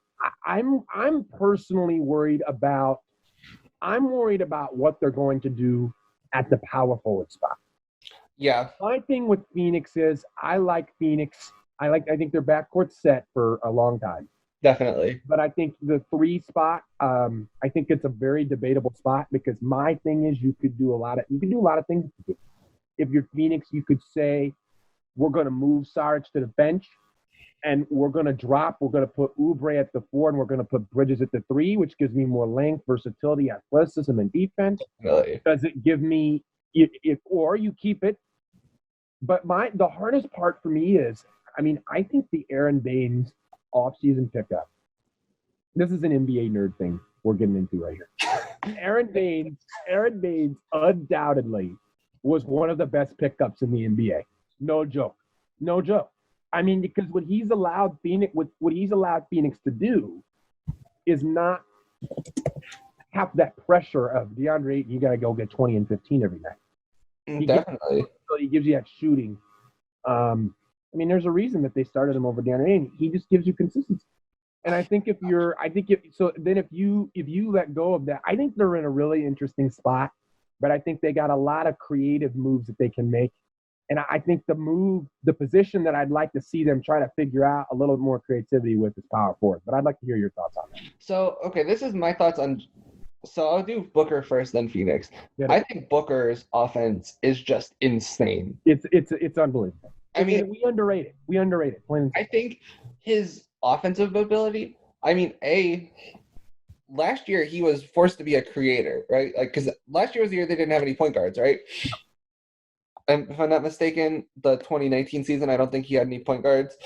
personally worried about what they're going to do at the power forward spot. Yeah. My thing with Phoenix is I like Phoenix. I think their backcourt's set for a long time. Definitely. But I think the 3 spot, I think it's a very debatable spot because my thing is you can do a lot of things. If you're Phoenix, you could say we're going to move Saric to the bench, and we're going to put Oubre at the 4, and we're going to put Bridges at the 3, which gives me more length, versatility, athleticism, and defense. Definitely. Does it give me or you keep it? But the hardest part for me is, I mean, I think the Aaron Baines off-season pickup. This is an NBA nerd thing we're getting into right here. Aaron Baines undoubtedly was one of the best pickups in the NBA. No joke. I mean, because what he's allowed Phoenix to do is not have that pressure of DeAndre Ayton, you got to go get 20 and 15 every night. Definitely. So he gives you that shooting. I mean, there's a reason that they started him over DeAndre Ayton. He just gives you consistency. And I think if you let go of that, I think they're in a really interesting spot. But I think they got a lot of creative moves that they can make. And I think the position that I'd like to see them try to figure out a little more creativity with is power forward. But I'd like to hear your thoughts on that. So, okay, this is my thoughts on. So I'll do Booker first, then Phoenix. Yeah. I think Booker's offense is just insane. It's unbelievable. I mean, we underrate it. I think his offensive ability. I mean, last year he was forced to be a creator, right? Like, because last year was the year they didn't have any point guards, right? And if I'm not mistaken, the 2019 season, I don't think he had any point guards.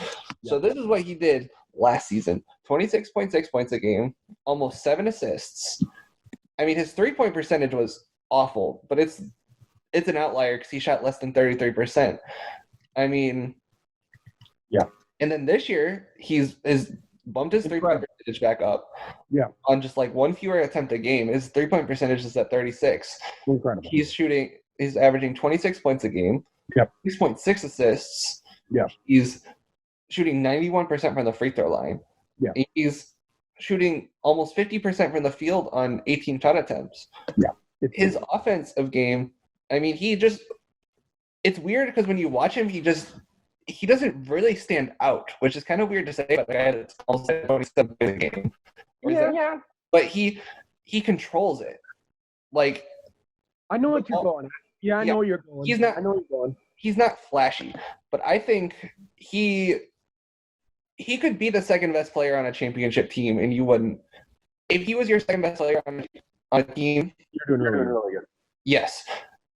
Yeah. So this is what he did last season: 26.6 points a game, almost 7 assists. I mean, his 3-point percentage was awful, but it's an outlier because he shot less than 33%. I mean, yeah. And then this year, he's bumped his 3-point percentage back up. Yeah. On just like one fewer attempt a game, his 3-point percentage is at 36. Incredible. He's averaging 26 points a game. Yep. 6.6 assists. Yeah. He's shooting 91% from the free throw line. Yeah. He's shooting almost 50% from the field on 18 shot attempts. Yeah. His offensive game, I mean, it's weird because when you watch him, he doesn't really stand out, which is kind of weird to say about a guy that's almost 27 in the game. Yeah. But he controls it. Like, I know what you're going at. Yeah, I know where you're going. I know where you're going. He's not flashy, but I think he could be the second best player on a championship team, and you wouldn't. If he was your second best player on a team, you're doing really good. Yes.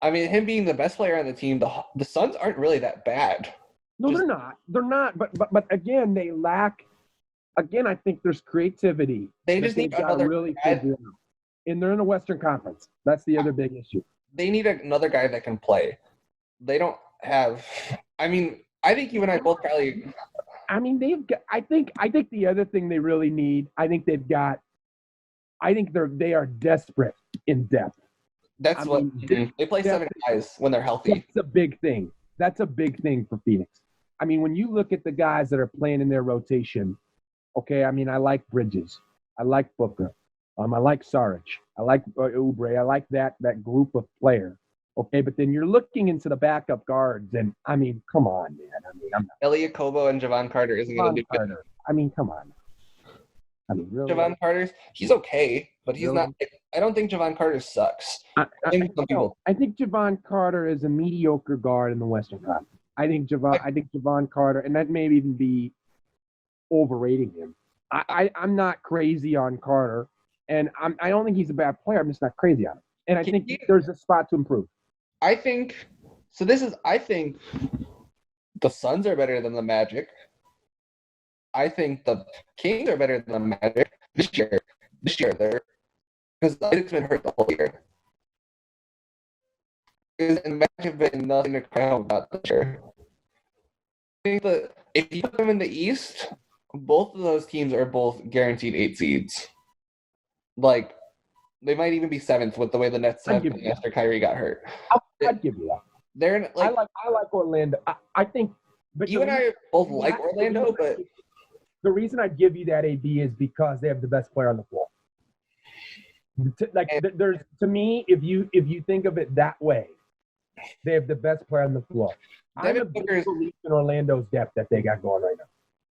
I mean, him being the best player on the team, the Suns aren't really that bad. No, they're not. They're not. But again, they lack. Again, I think there's creativity. They just need another really guy. figure out. And they're in the Western Conference. That's the other big issue. They need another guy that can play. They don't have. I mean, I think you and I both probably. I mean, they've got. I think the other thing they really need. I think they've got. I think they are desperate in depth. That's they play 7 guys when they're healthy. That's a big thing. That's a big thing for Phoenix. I mean, when you look at the guys that are playing in their rotation, okay, I mean, I like Bridges. I like Booker. I like Saric. I like Oubre. I like that group of players. Okay, but then you're looking into the backup guards, and I mean, come on, man. I mean, I'm not. Elliot Kobo and Javon Carter isn't going to do good. I mean, come on. I mean, really? Javon Carter's, he's okay, but he's not. I don't think Javon Carter sucks. I think Javon Carter is a mediocre guard in the Western Conference. I think Javon Carter, and that may even be overrating him. I'm not crazy on Carter, and I don't think he's a bad player. I'm just not crazy on him, and I think there's a spot to improve. I think the Suns are better than the Magic. I think the Kings are better than the Magic this year. They're because the Magic's been hurt the whole year. And the Magic have been nothing to cry home about this year. I think that if you put them in the East, both of those teams are both guaranteed 8 seeds. Like, they might even be 7th with the way the Nets have been after Kyrie got hurt. I'd give you that. They're like I like Orlando. I think, but you and I both like Orlando, but the reason I'd give you that AB is because they have the best player on the floor. There's to me, if you think of it that way, they have the best player on the floor. I'm a big believer in Orlando's depth that they got going right now.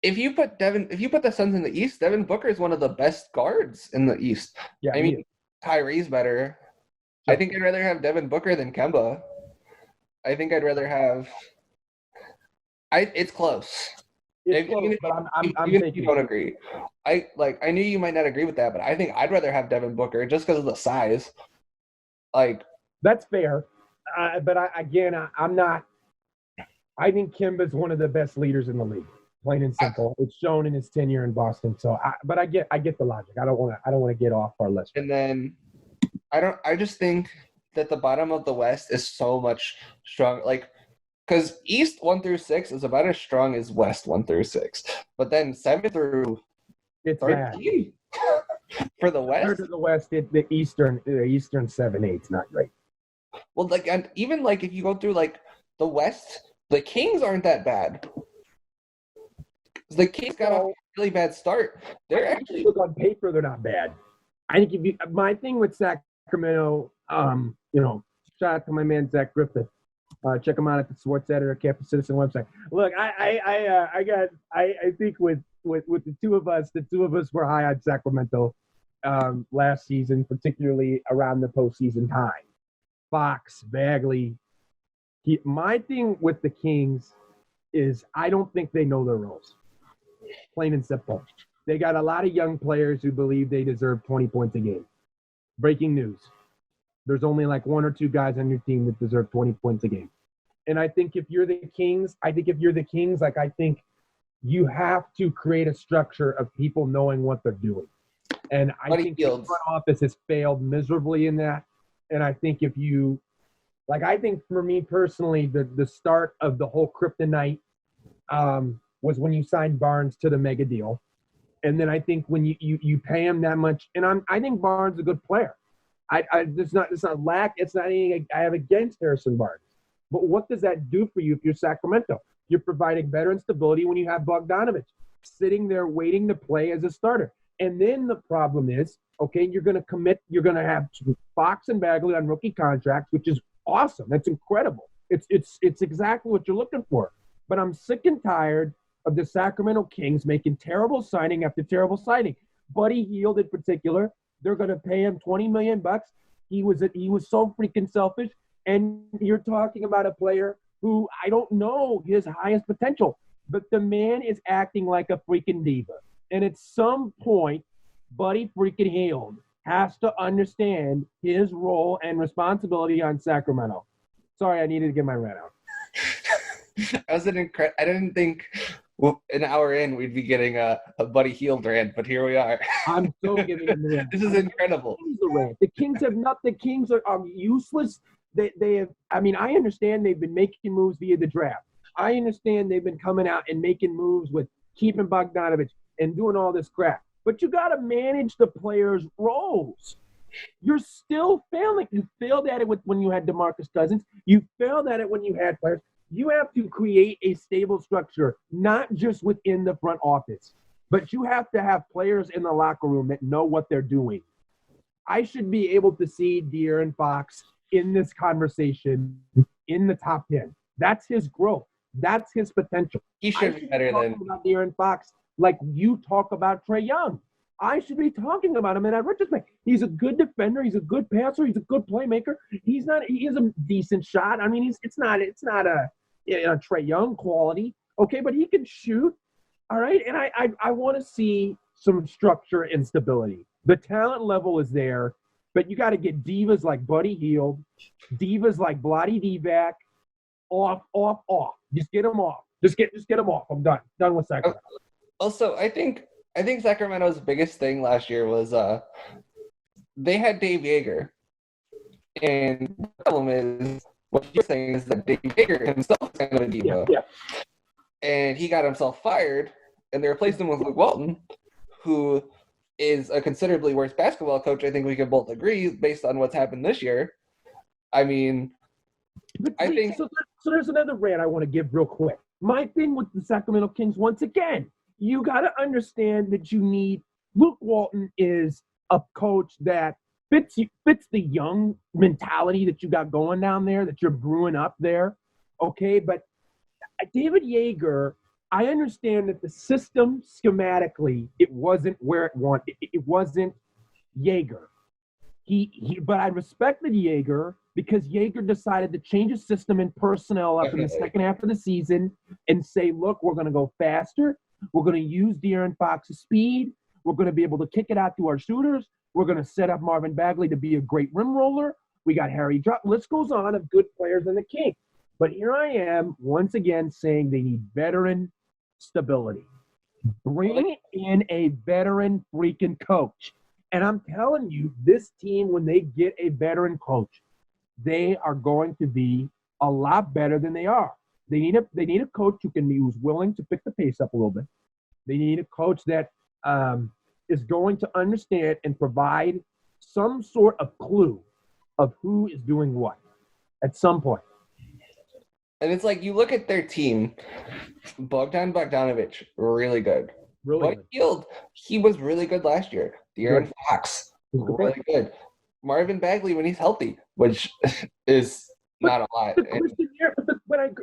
If you put the Suns in the East, Devin Booker is one of the best guards in the East. Yeah, I mean, Kyrie's better. I think I'd rather have Devin Booker than Kemba. I think I'd rather have. It's close. Even if you don't agree, I knew you might not agree with that, but I think I'd rather have Devin Booker just because of the size. Like that's fair, but I'm not. I think Kemba's one of the best leaders in the league, plain and simple. It's shown in his tenure in Boston. So, but I get the logic. I don't want to get off our list. And then I just think that the bottom of the West is so much strong. Like. Because East 1 through 6 is about as strong as West 1 through 6, but then 7 through 13 for the West. Third of the West, the Eastern 7-8's not great. Well, and even if you go through the West, the Kings aren't that bad. The Kings got a really bad start. They're actually look on paper, they're not bad. I think my thing with Sacramento, shout out to my man Zach Griffith. Check them out at the Sports Editor Campus Citizen website. Look, I think with the two of us were high on Sacramento last season, particularly around the postseason time. Fox, Bagley. My thing with the Kings is I don't think they know their roles. Plain and simple. They got a lot of young players who believe they deserve 20 points a game. Breaking news. There's only 1 or 2 guys on your team that deserve 20 points a game. And I think if you're the Kings, I think you have to create a structure of people knowing what they're doing. And I think the front office has failed miserably in that. And I think if you I think for me personally, the start of the whole kryptonite was when you signed Barnes to the mega deal. And then I think when you pay him that much, and I think Barnes is a good player. It's not anything I have against Harrison Barnes. But what does that do for you if you're Sacramento? You're providing veteran stability when you have Bogdanovich sitting there waiting to play as a starter. And then the problem is, okay, you're going to have Fox and Bagley on rookie contracts, which is awesome. That's incredible. It's exactly what you're looking for. But I'm sick and tired of the Sacramento Kings making terrible signing after terrible signing. Buddy Hield in particular. They're going to pay him $20 million. He was so freaking selfish. And you're talking about a player who I don't know his highest potential, but the man is acting like a freaking diva. And at some point, Buddy freaking Hield has to understand his role and responsibility on Sacramento. Sorry, I needed to get my rant out. I didn't think an hour in we'd be getting a Buddy Hield rant, but here we are. I'm so giving him the rant. This is incredible. The Kings have not. The Kings are useless. They have. I mean, I understand they've been making moves via the draft. I understand they've been coming out and making moves with keeping Bogdanovich and doing all this crap. But you got to manage the players' roles. You're still failing. You failed at it when you had DeMarcus Cousins. You failed at it when you had players. You have to create a stable structure, not just within the front office, but you have to have players in the locker room that know what they're doing. I should be able to see De'Aaron Fox in this conversation in the top 10. That's his growth. That's his potential. He should be better than about De'Aaron Fox like you talk about Trae Young. I should be talking about him in that retrospect. He's a good defender. He's a good passer. He's a good playmaker. He is a decent shot. I mean, it's not a Trae Young quality, okay, but he can shoot, all right? And I want to see some structure and stability. The talent level is there, but you got to get divas like Buddy Hield, divas like Bloody Divac off. Just get them off. Just get them off. I'm done with Sacramento. Also, I think Sacramento's biggest thing last year was they had Dave Yeager, and the problem is, what you're saying is that Dave Yeager himself is kind of a diva. Yeah. And he got himself fired, and they replaced him with Luke Walton, who is a considerably worse basketball coach. I think we can both agree based on what's happened this year. I mean, So there's another rant I want to give real quick. My thing with the Sacramento Kings, once again, you got to understand that you need – Luke Walton is a coach that fits the young mentality that you got going down there, that you're brewing up there, okay? But David Yeager, I understand that the system schematically, it wasn't where it wanted. It wasn't Yeager. But I respected Yeager because Yeager decided to change his system and personnel up in the second half of the season and say, look, we're going to go faster. We're going to use De'Aaron Fox's speed. We're going to be able to kick it out to our shooters. We're going to set up Marvin Bagley to be a great rim roller. We got Harry Drop. List goes on of good players in the Kings. But here I am once again saying they need veteran stability. Bring in a veteran freaking coach. And I'm telling you, this team, when they get a veteran coach, they are going to be a lot better than they are. They need a coach who's willing to pick the pace up a little bit. They need a coach that is going to understand and provide some sort of clue of who is doing what at some point. And it's like you look at their team, Bogdanovich, really good. Really good. Hield, he was really good last year. De'Aaron Fox, really good. Marvin Bagley when he's healthy, which is not a lot.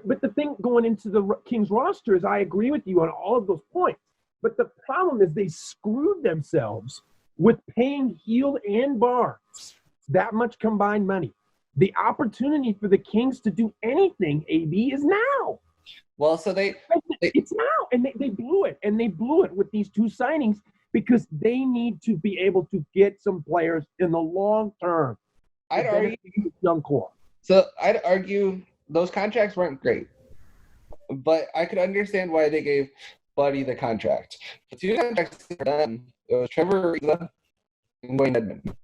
But the thing going into the Kings roster is I agree with you on all of those points. But the problem is they screwed themselves with paying Hield and Barnes that much combined money. The opportunity for the Kings to do anything, AB, is now. Well, so it's now, and they blew it, and they blew it with these two signings because they need to be able to get some players in the long term. I'd argue young core. So I'd argue those contracts weren't great, but I could understand why they gave Buddy the contract. The two contracts for them, it was Trevor Ariza and Wayne Edmond.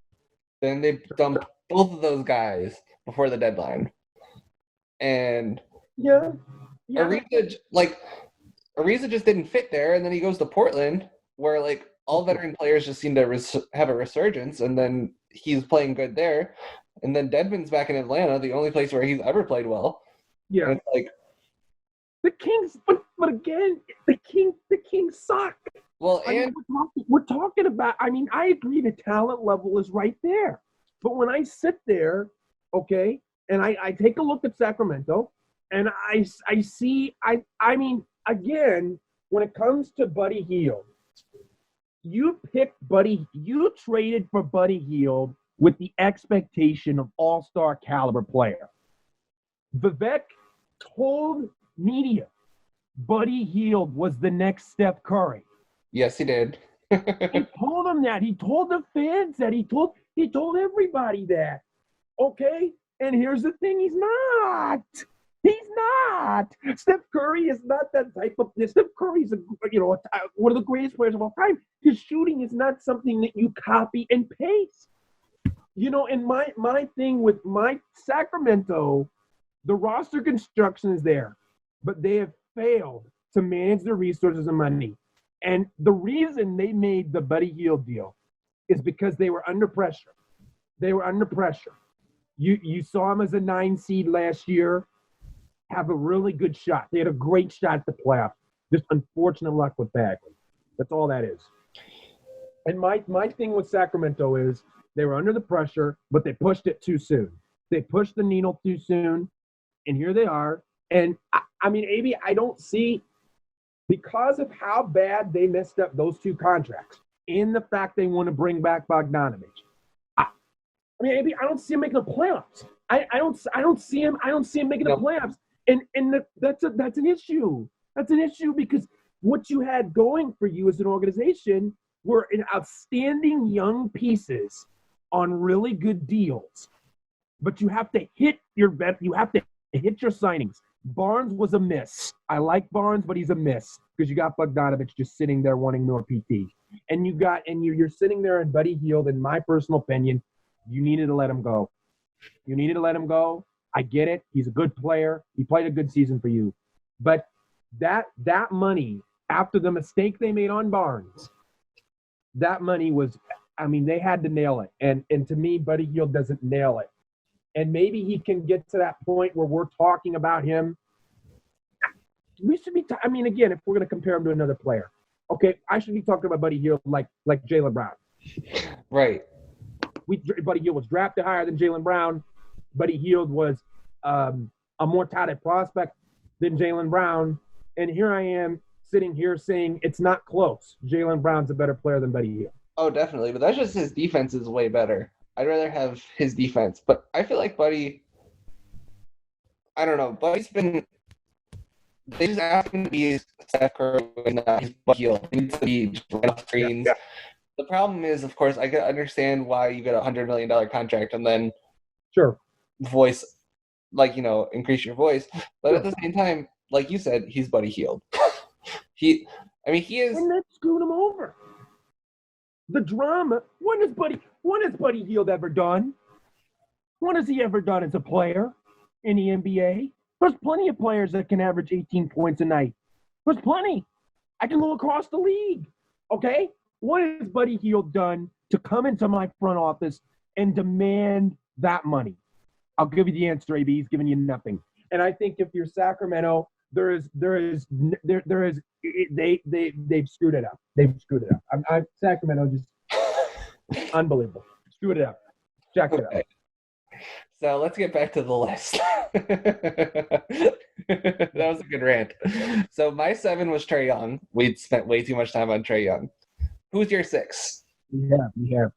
Then they dumped both of those guys before the deadline, and Ariza just didn't fit there, and then he goes to Portland, where like all veteran players just seem to have a resurgence, and then he's playing good there, and then Dedmon's back in Atlanta, the only place where he's ever played well. Yeah, and it's like the Kings, but again, the Kings suck. Well, we're talking about. I mean, I agree the talent level is right there, but when I sit there, okay, and I take a look at Sacramento, and I see. I mean, again, when it comes to Buddy Hield, you traded for Buddy Hield with the expectation of all-star caliber player. Vivek told media Buddy Hield was the next Steph Curry. Yes, he did. He told him that. He told the fans that. He told everybody that. Okay? And here's the thing, he's not. He's not. Steph Curry is not that type of. Steph Curry's one of the greatest players of all time. His shooting is not something that you copy and paste. And my thing with my Sacramento, the roster construction is there, but they have failed to manage their resources and money. And the reason they made the Buddy Hield deal is because they were under pressure. They were under pressure. You saw him as a 9 seed last year have a really good shot. They had a great shot at the playoffs. Just unfortunate luck with Bagley. That's all that is. And my thing with Sacramento is they were under the pressure, but they pushed it too soon. They pushed the needle too soon, and here they are. And, I mean, AB, I don't see – because of how bad they messed up those two contracts and the fact they want to bring back Bogdanovich, I mean, AB, I don't see him making the playoffs. I don't see him making the playoffs. And that's an issue. That's an issue because what you had going for you as an organization were outstanding young pieces on really good deals. But you have to hit your signings. Barnes was a miss. I like Barnes, but he's a miss because you got Bogdanovich just sitting there wanting more PT. And you're sitting there in Buddy Hield, in my personal opinion, you needed to let him go. You needed to let him go. I get it. He's a good player. He played a good season for you. But that money, after the mistake they made on Barnes, that money was, I mean, they had to nail it. And to me, Buddy Hield doesn't nail it. And maybe he can get to that point where we're talking about him. We should be I mean, again, if we're going to compare him to another player, okay, I should be talking about Buddy Hield like Jaylen Brown. Right. Buddy Hield was drafted higher than Jaylen Brown. Buddy Hield was a more touted prospect than Jaylen Brown. And here I am sitting here saying it's not close. Jaylen Brown's a better player than Buddy Hield. Oh, definitely. But that's just his defense is way better. I'd rather have his defense. But I feel like Buddy, I don't know. Buddy's been – they just asked him to be Steph Curry and he's Buddy Hield. He needs to be just right off screens. Yeah. The problem is, of course, I can understand why you get a $100 million contract and then sure voice, increase your voice. But at the same time, like you said, he's Buddy Hield. He is. And that's screwing him over. The drama. What has Buddy Hield ever done? What has he ever done as a player in the NBA? There's plenty of players that can average 18 points a night. There's plenty. I can go across the league. Okay? What has Buddy Hield done to come into my front office and demand that money? I'll give you the answer, AB. He's giving you nothing. And I think if you're Sacramento, they've screwed it up. They've screwed it up. Sacramento just unbelievable. Screwed it up. Check it out. So let's get back to the list. That was a good rant. So my 7 was Trae Young. We'd spent way too much time on Trae Young. Who's your 6? Yeah.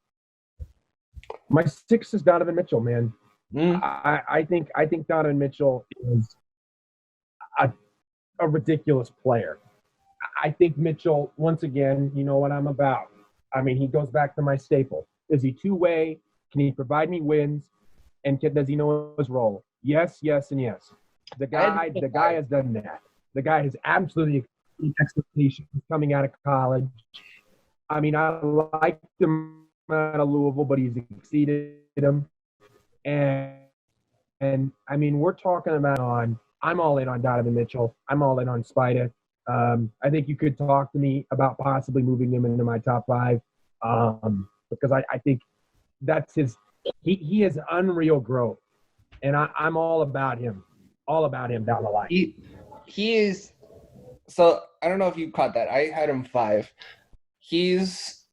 My 6 is Donovan Mitchell, man. I think Donovan Mitchell is a ridiculous player. I think Mitchell, once again, you know what I'm about. I mean, he goes back to my staple. Is he two-way? Can he provide me wins? And does he know his role? Yes, and yes. The guy has done that. The guy has absolutely exceeded expectations coming out of college. I mean, I liked him out of Louisville, but he's exceeded him. And I mean, we're talking about I'm all in on Donovan Mitchell. I'm all in on Spida. I think you could talk to me about possibly moving him into my top 5 because I think that's he has unreal growth, and I'm all about him down the line. He is. So I don't know if you caught that. I had him 5. He's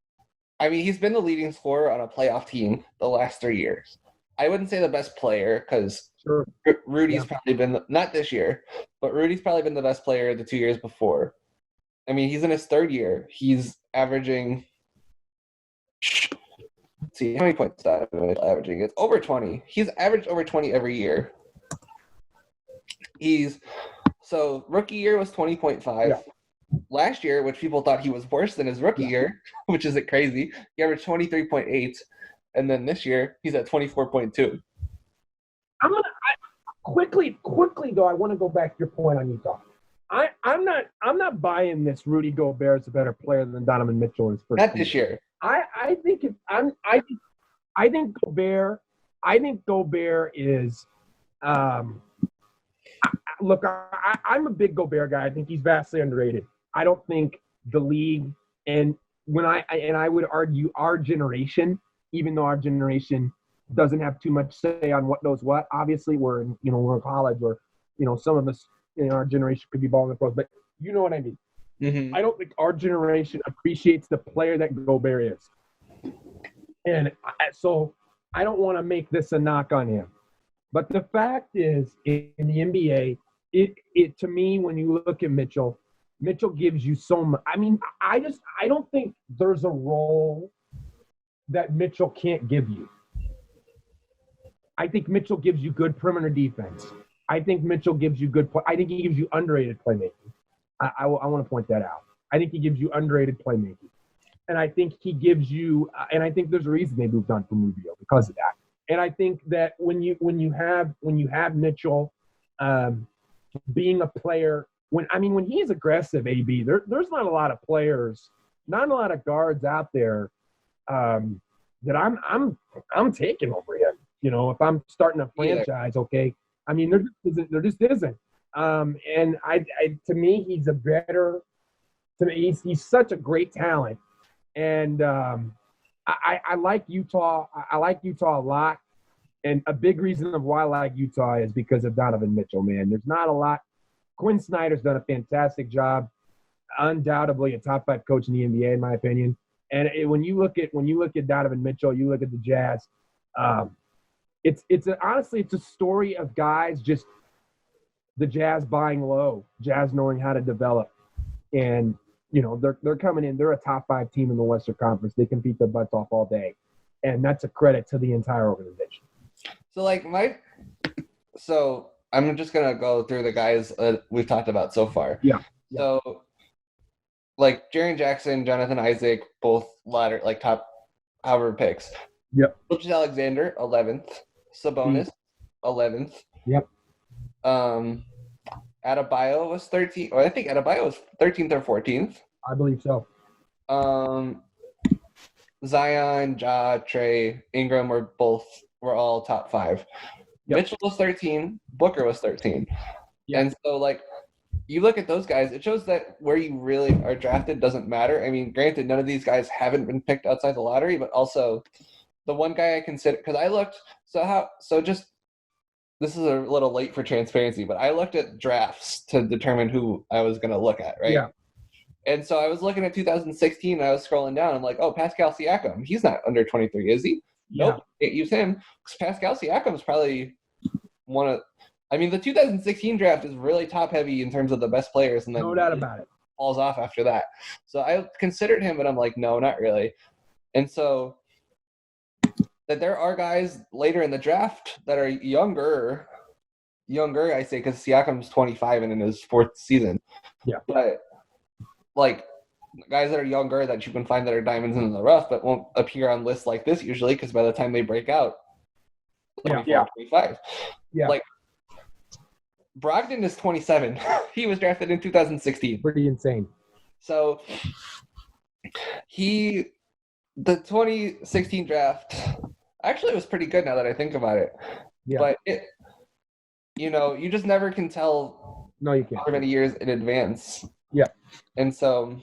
been the leading scorer on a playoff team the last 3 years. I wouldn't say the best player because sure. Rudy's probably been not this year, but Rudy's probably been the best player the 2 years before. I mean, he's in his 3rd year. He's averaging. Let's see how many points that averaging. It's over 20. He's averaged over 20 every year. So rookie year was 20.5. Yeah. Last year, which people thought he was worse than his rookie year, which isn't crazy, he averaged 23.8. And then this year, he's at 24.2. quickly though, I want to go back to your point on Utah. I'm not buying this Rudy Gobert is a better player than Donovan Mitchell in his first Not season. this year. I think Gobert is look, I'm a big Gobert guy. I think he's vastly underrated. I don't think the league and I would argue our generation, even though our generation doesn't have too much say on what knows what. Obviously, we're in college, or some of us in our generation could be balling the pros, but you know what I mean. Mm-hmm. I don't think our generation appreciates the player that Gobert is, and so I don't want to make this a knock on him. But the fact is, in the NBA, it to me, when you look at Mitchell gives you so much. I mean, I don't think there's a role that Mitchell can't give you. I think Mitchell gives you good perimeter defense. I think Mitchell gives you I think he gives you underrated playmaking. I want to point that out. I think he gives you underrated playmaking. And I think he gives you and I think there's a reason they moved on from Rubio because of that. And I think that when you have Mitchell being a player, when he's aggressive, AB, there's not a lot of players, not a lot of guards out there that I'm taking over him. If I'm starting a franchise, okay. I mean, there just isn't. And to me, he's a better. To me, he's such a great talent, and I like Utah. I like Utah a lot, and a big reason of why I like Utah is because of Donovan Mitchell. Man, there's not a lot. Quinn Snyder's done a fantastic job, undoubtedly a top 5 coach in the NBA, in my opinion. And when you look at Donovan Mitchell, you look at the Jazz. Honestly, it's a story of guys just the Jazz buying low, Jazz knowing how to develop, and they're coming in. They're a top 5 team in the Western Conference. They compete their butts off all day, and that's a credit to the entire organization. So I'm just gonna go through the guys we've talked about so far. Yeah. So Jaren Jackson, Jonathan Isaac, both ladder top however picks. Yep. Gilgeous Alexander, 11th. Sabonis, 11th. Yep. Adebayo was 13th. Or I think Adebayo was 13th or 14th. I believe so. Zion, Ja, Trey, Ingram were all top 5. Yep. Mitchell was 13. Booker was 13. Yep. And so, you look at those guys, it shows that where you really are drafted doesn't matter. I mean, granted, none of these guys haven't been picked outside the lottery, but also the one guy I consider, because I looked, this is a little late for transparency, but I looked at drafts to determine who I was going to look at, right? Yeah. And so I was looking at 2016, and I was scrolling down. I'm like, oh, Pascal Siakam. He's not under 23, is he? Yeah. Nope, can't use him. Because Pascal Siakam is probably the 2016 draft is really top-heavy in terms of the best players. And then no doubt about it. Falls off after that. So I considered him, but I'm like, no, not really. And so that there are guys later in the draft that are younger, I say, because Siakam's 25 and in his 4th season. Yeah. But guys that are younger that you can find that are diamonds in the rough, but won't appear on lists like this usually, because by the time they break out, 24, 25. Yeah. Brogdon is 27. He was drafted in 2016. Pretty insane. So the 2016 draft actually was pretty good now that I think about it. Yeah. But you just never can tell. No, you can't. How many years in advance. Yeah. And so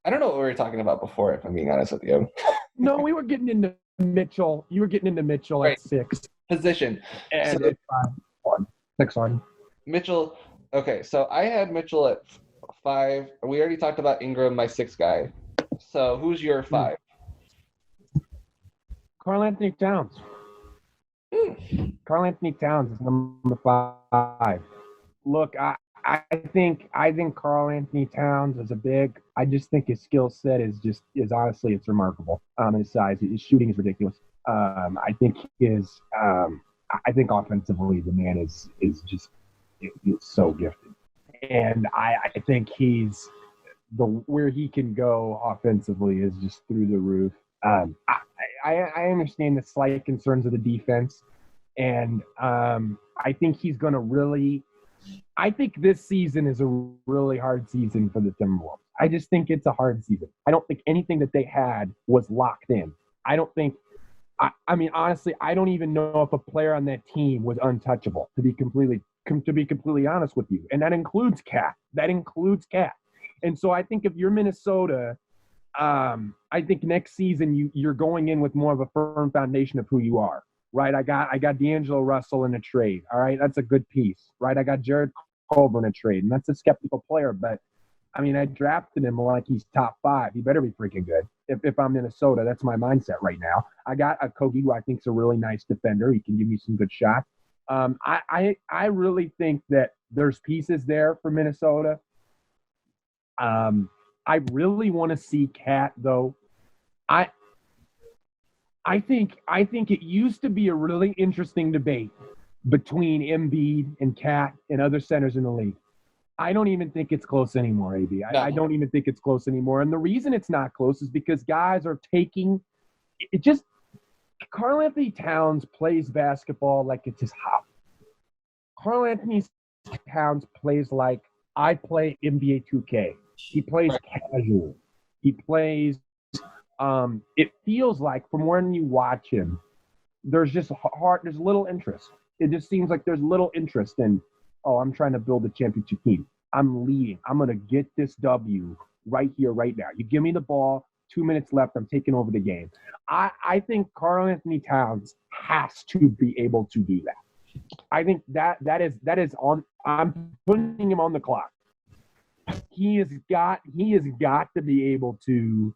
I don't know what we were talking about before, if I'm being honest with you. No, we were getting into Mitchell. You were getting into Mitchell right. At 6. Position. And it's 6 on. Mitchell. Okay, so I had Mitchell at 5. We already talked about Ingram, my 6th guy. So who's your 5? Karl Anthony Towns. Karl Anthony Towns is number 5. Look, I think Karl Anthony Towns is a big. I just think his skill set is honestly it's remarkable. His size, his shooting is ridiculous. I think offensively the man is just he's so gifted, and I think he's where he can go offensively is just through the roof. I understand the slight concerns of the defense. And I think he's going to really – I think this season is a really hard season for the Timberwolves. I just think it's a hard season. I don't think anything that they had was locked in. I don't think – I mean, honestly, I don't even know if a player on that team was untouchable, to be completely honest with you. And that includes Cat. And so I think if you're Minnesota – I think next season you're going in with more of a firm foundation of who you are, right? I got D'Angelo Russell in a trade, all right? That's a good piece, right? I got Jared Culver in a trade, and that's a skeptical player, but, I mean, I drafted him like he's top 5. He better be freaking good. If I'm Minnesota, that's my mindset right now. I got a Kogi who I think is a really nice defender. He can give me some good shots. I really think that there's pieces there for Minnesota. I really want to see Cat, though. I think it used to be a really interesting debate between Embiid and Cat and other centers in the league. I don't even think it's close anymore, AB. I don't even think it's close anymore. And the reason it's not close is because guys are taking it. Just Karl Anthony Towns plays basketball like it's his hobby. Karl Anthony Towns plays like I play NBA 2K. He plays casual. He plays it feels like from when you watch him, there's just there's little interest. It just seems like there's little interest in, I'm trying to build a championship team. I'm leading. I'm going to get this W right here, right now. You give me the ball, 2 minutes left, I'm taking over the game. I think Karl Anthony Towns has to be able to do that. I think that is on. I'm putting him on the clock. He has got to be able to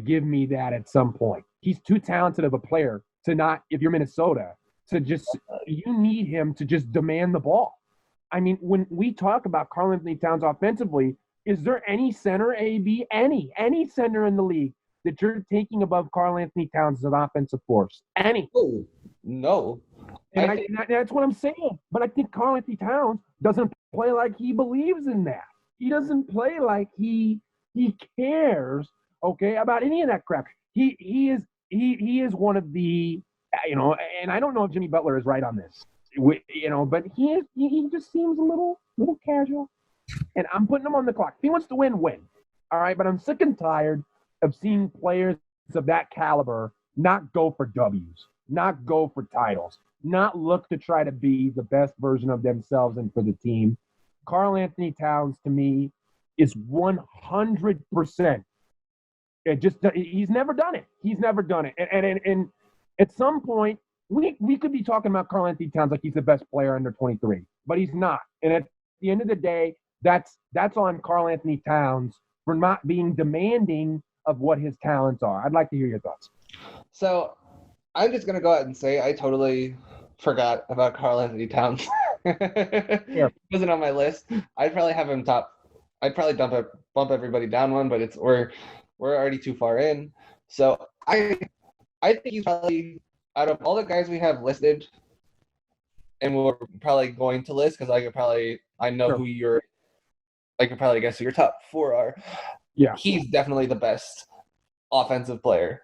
give me that at some point. He's too talented of a player to not, if you're Minnesota, to just, you need him to just demand the ball. I mean, when we talk about Karl Anthony Towns offensively, is there any center, AB, any center in the league that you're taking above Karl Anthony Towns as an offensive force? Any? No. And that's what I'm saying. But I think Karl Anthony Towns doesn't play like he believes in that. He doesn't play like he cares, okay, about any of that crap. He is one of the, and I don't know if Jimmy Butler is right on this, but he just seems a little casual. And I'm putting him on the clock. If he wants to win. All right, but I'm sick and tired of seeing players of that caliber not go for W's, not go for titles, not look to try to be the best version of themselves and for the team. Karl Anthony Towns, to me, is 100%. He's never done it. And at some point, we could be talking about Karl Anthony Towns like he's the best player under 23, but he's not. And at the end of the day, that's on Karl Anthony Towns for not being demanding of what his talents are. I'd like to hear your thoughts. So I'm just going to go ahead and say I totally forgot about Karl Anthony Towns. He wasn't on my list. I'd probably have him top. I'd probably bump everybody down one, but we're already too far in. So I think he's probably, out of all the guys we have listed, and we're probably going to list, because I could probably guess who your top 4 are. Yeah, he's definitely the best offensive player.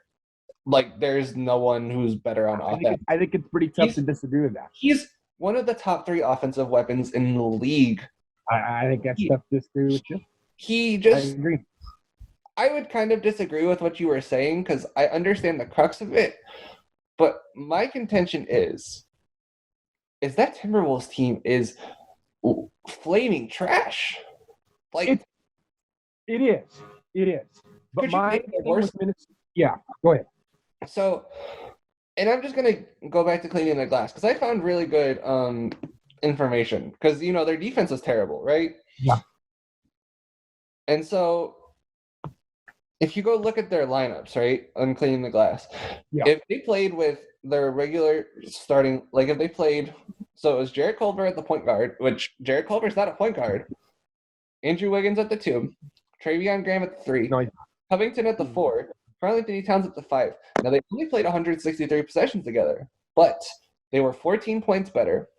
Like, there's no one who's better on offense. I think it's pretty tough to disagree with that. He's one of the top 3 offensive weapons in the league. I think that's tough to disagree with you. I agree. I would kind of disagree with what you were saying, because I understand the crux of it. But my contention is that Timberwolves team is flaming trash. Like, it is. But my worst. Yeah, go ahead. So, and I'm just going to go back to cleaning the glass, because I found really good information, because, their defense is terrible, right? Yeah. And so, if you go look at their lineups, right, on cleaning the glass, if they played with their regular starting, like if they played, so it was Jared Culver at the point guard, which Jared Culver's not a point guard, Andrew Wiggins at the 2, Travion Graham at the 3, Covington at the 4, Karl Anthony Towns at the 5. Now, they only played 163 possessions together, but they were 14 points better,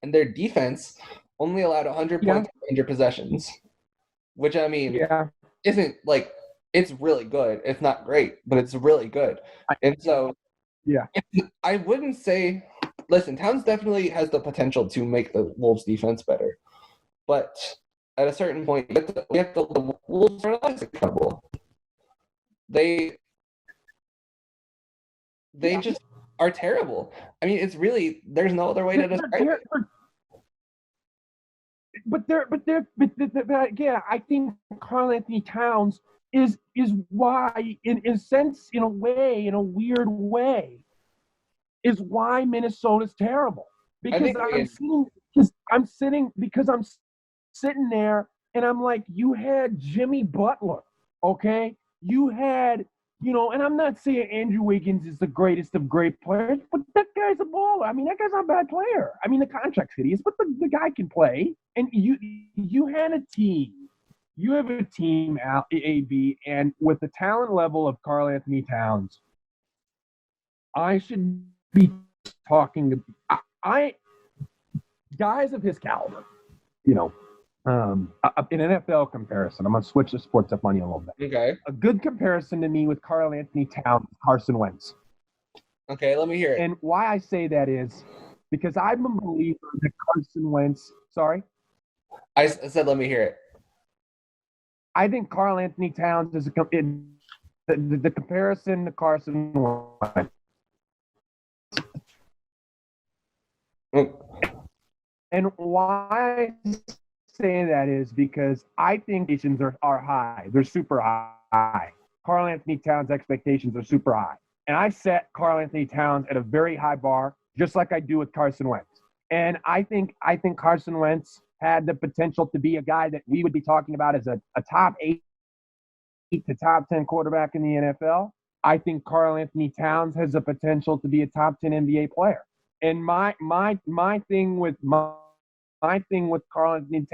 and their defense only allowed 100 points per 100 possessions, which, I mean, isn't, like, it's really good. It's not great, but it's really good. And so, I wouldn't say listen, Towns definitely has the potential to make the Wolves defense better, but at a certain point, we have to the Wolves are less accountable. They just are terrible. I mean, it's really there's no other way to describe it. But again, I think Karl Anthony Towns is why, in a weird way, is why Minnesota's terrible. Because I'm sitting there and I'm like, you had Jimmy Butler, okay? You had, and I'm not saying Andrew Wiggins is the greatest of great players, but that guy's a baller. I mean, that guy's not a bad player. I mean, the contract's hideous, but the guy can play. And you had a team. You have a team, AB, and with the talent level of Karl Anthony Towns, I should be talking to guys of his caliber, in an NFL comparison. I'm going to switch the sports up on you a little bit. Okay. A good comparison to me with Karl Anthony Towns, Carson Wentz. Okay, let me hear it. And why I say that is because I'm a believer that Carson Wentz – sorry? I said let me hear it. I think Karl Anthony Towns is the comparison to Carson Wentz. And why I say that is because I think expectations are high. They're super high. Karl Anthony Towns' expectations are super high. And I set Karl Anthony Towns at a very high bar, just like I do with Carson Wentz. And I think Carson Wentz had the potential to be a guy that we would be talking about as a top 8 to top 10 quarterback in the NFL. I think Karl Anthony Towns has the potential to be a top 10 NBA player. And my thing with Karl Anthony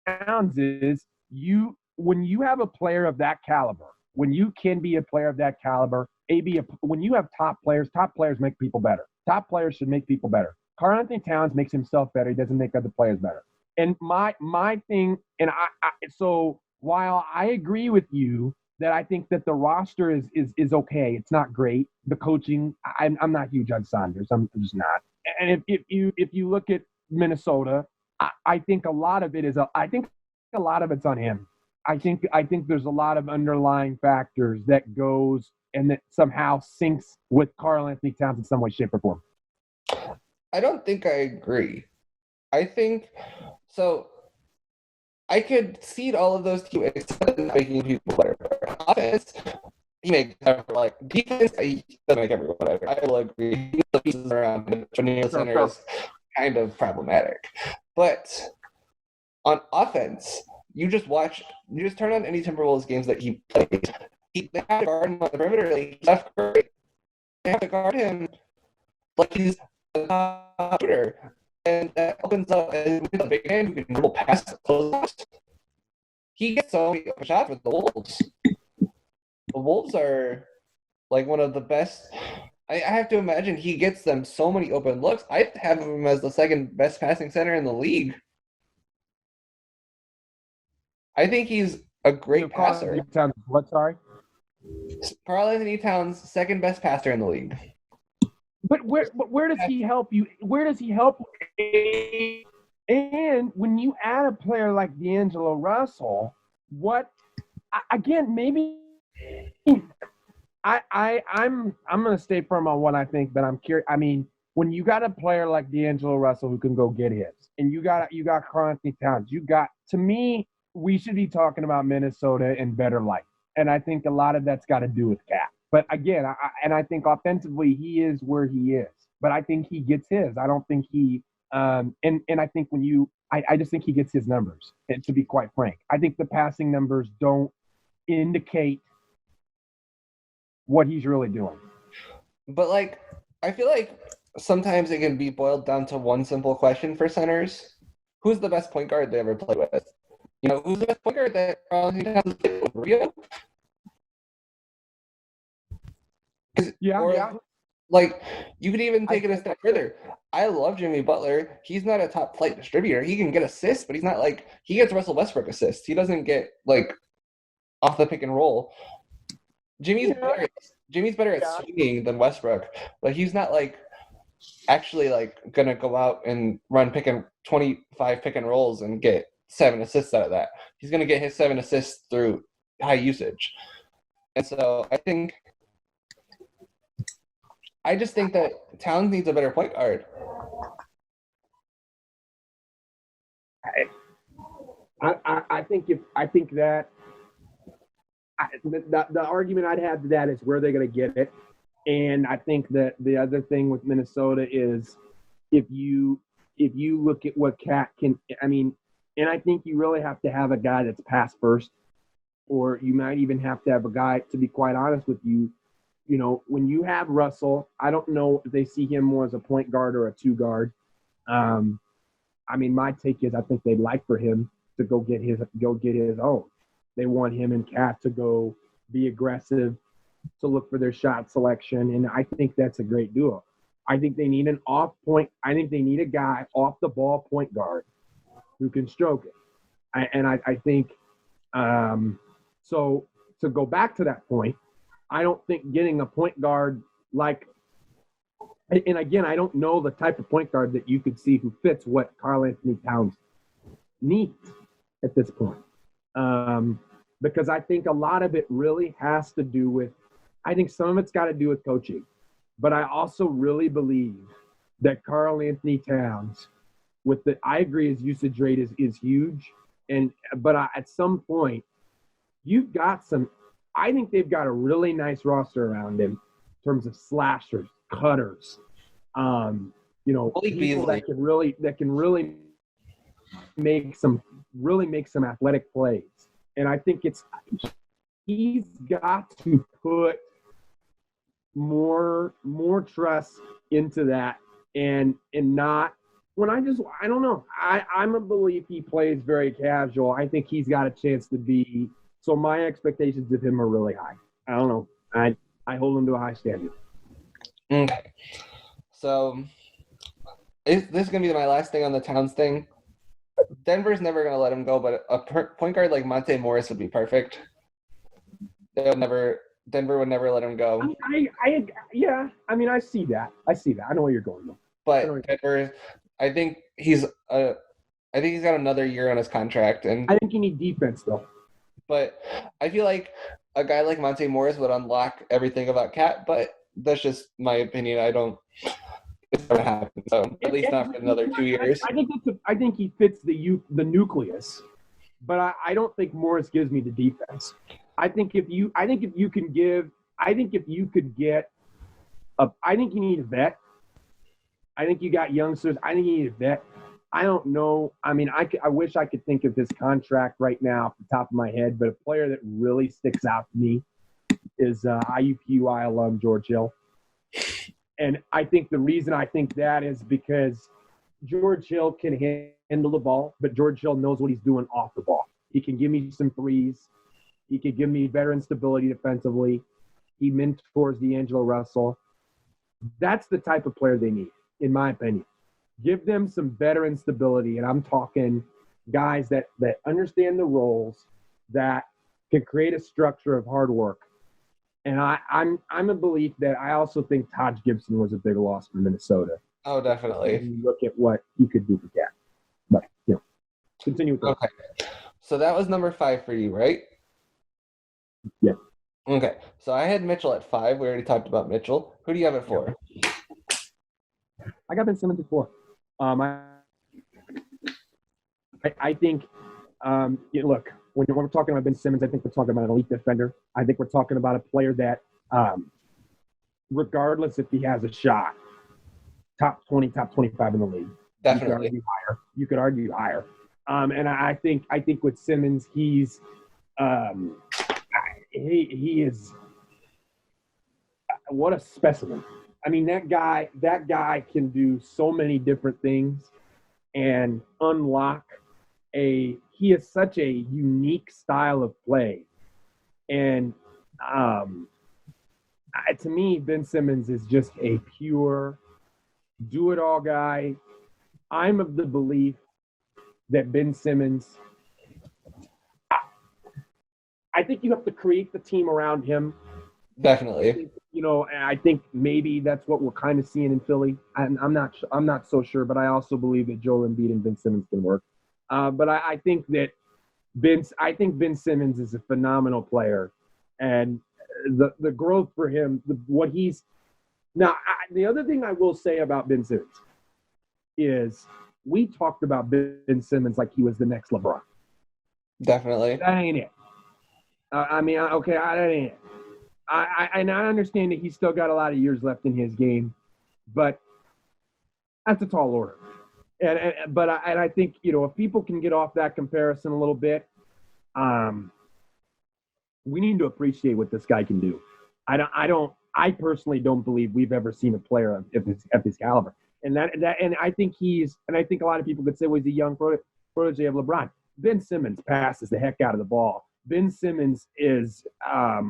Towns is when you have a player of that caliber, when you can be a player of that caliber, when you have top players make people better. Top players should make people better. Karl Anthony Towns makes himself better. He doesn't make other players better. And my thing, and so while I agree with you that I think that the roster is okay, it's not great. The coaching, I'm not huge on Saunders. I'm just not. And if you look at Minnesota, I think a lot of it's on him. I think there's a lot of underlying factors that goes and that somehow syncs with Karl Anthony Towns in some way, shape, or form. I don't think I agree. I think so. I could cede all of those to you, except making people better. Offense, he makes like defense. He doesn't make everyone better. I will agree. The pieces around the center is kind of problematic, but on offense, you just turn on any Timberwolves games that he plays. They have to guard him on the perimeter. He's left great. They have to guard him like he's a top shooter. And that opens up a big man who can dribble past the close. He gets so many shots with the Wolves. The Wolves are like one of the best. I have to imagine he gets them so many open looks. I have him as the second best passing center in the league. I think he's a great passer. What? Sorry? Karl Anthony Towns, second best passer in the league. But where does he help you? Where does he help? And when you add a player like D'Angelo Russell, maybe I'm going to stay firm on what I think, but I'm curious. I mean, when you got a player like D'Angelo Russell who can go get his, and you got Karl Anthony Towns, to me, we should be talking about Minnesota in better light. And I think a lot of that's got to do with Cap. But again, I think offensively he is where he is. But I think he gets his. I don't think he and I think I just think he gets his numbers. And to be quite frank, I think the passing numbers don't indicate what he's really doing. But I feel like sometimes it can be boiled down to one simple question for centers: who's the best point guard they ever played with? Who's the best point guard that played with? Rubio? Yeah. You could even take it a step further. I love Jimmy Butler. He's not a top flight distributor. He can get assists, but he's not he gets Russell Westbrook assists. He doesn't get off the pick and roll. Jimmy's better at swinging than Westbrook, but he's not actually like gonna go out and run 25 pick and rolls and get 7 assists out of that. He's gonna get his 7 assists through high usage. And so I just think that Towns needs a better point guard. I think the argument I'd have to that is where they're going to get it, and I think that the other thing with Minnesota is if you look at what Cat can, I mean, and I think you really have to have a guy that's pass first, or you might even have to have a guy, to be quite honest with you, you know, when you have Russell, I don't know if they see him more as a point guard or a 2 guard. I mean, my take is I think they'd like for him to go get his own. They want him and Cat to go be aggressive, to look for their shot selection, and I think that's a great duo. I think they need I think they need a guy off the ball point guard who can stroke it. I think so to go back to that point, I don't think getting a point guard like, and again, I don't know the type of point guard that you could see who fits what Karl-Anthony Towns needs at this point. Because I think a lot of it really has to do with, I think some of it's got to do with coaching. But I also really believe that Karl-Anthony Towns, I agree his usage rate is huge. But at some point, you've got I think they've got a really nice roster around him in terms of slashers, cutters, you know, people that can really make some athletic plays. And I think he's got to put more trust into that and not I don't know. I'm a belief he plays very casual. I think he's got a chance to be, so my expectations of him are really high. I don't know. I hold him to a high standard. Okay. So this is going to be my last thing on the Towns thing. Denver's never going to let him go, but a point guard like Monte Morris would be perfect. Denver would never let him go. Yeah. I mean, I see that. I know where you're going though. But Denver, I think he's got another year on his contract, and I think you need defense though. But I feel like a guy like Monte Morris would unlock everything about Cat, but that's just my opinion. It's going to happen. So at least not for another 2 years. I think he fits the nucleus, but I don't think Morris gives me the defense. I think if you could get I think you need a vet. I think you got youngsters. I think you need a vet. I don't know. I mean, I wish I could think of his contract right now off the top of my head, but a player that really sticks out to me is IUPUI alum George Hill. And I think the reason I think that is because George Hill can handle the ball, but George Hill knows what he's doing off the ball. He can give me some threes. He could give me veteran stability defensively. He mentors D'Angelo Russell. That's the type of player they need, in my opinion. Give them some veteran stability, and I'm talking guys that understand the roles, that can create a structure of hard work. And I'm a belief that I also think Taj Gibson was a big loss for Minnesota. Oh, definitely. When you look at what he could do for Cat. But, you know, continue with that. Okay. So that was number 5 for you, right? Yeah. Okay. So I had Mitchell at 5. We already talked about Mitchell. Who do you have at 4? I got Ben Simmons at 4. I think, look, when we're talking about Ben Simmons, I think we're talking about an elite defender. I think we're talking about a player that, regardless if he has a shot, top 20, top 25 in the league. Definitely. You could argue higher. And I think with Simmons, he is what a specimen. I mean, that guy can do so many different things and unlock he has such a unique style of play. And to me, Ben Simmons is just a pure do-it-all guy. I'm of the belief that Ben Simmons, I think you have to create the team around him. Definitely. and I think maybe that's what we're kind of seeing in Philly. I'm not so sure, but I also believe that Joel Embiid and Ben Simmons can work. But I think that Ben Simmons is a phenomenal player, and the growth for him, what he's now. The other thing I will say about Ben Simmons is we talked about Ben Simmons like he was the next LeBron. Definitely. That ain't it. That ain't it. I understand that he's still got a lot of years left in his game, but that's a tall order. But I think, if people can get off that comparison a little bit, we need to appreciate what this guy can do. I personally don't believe we've ever seen a player of his caliber. And I think I think a lot of people could say, well, he's a young protege of LeBron. Ben Simmons passes the heck out of the ball. Ben Simmons is a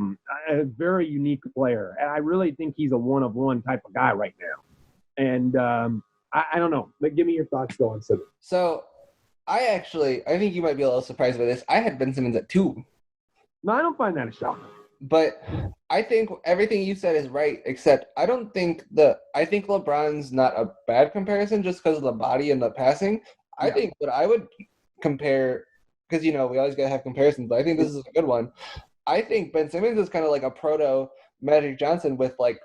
very unique player, and I really think he's a one-of-one type of guy right now. And I don't know, but give me your thoughts though on Simmons. So, I think you might be a little surprised by this. I had Ben Simmons at 2. No, I don't find that a shock. But I think everything you said is right, except I think LeBron's not a bad comparison just because of the body and the passing. I think what I would compare, because we always gotta have comparisons, but I think this is a good one. I think Ben Simmons is kind of like a proto Magic Johnson with like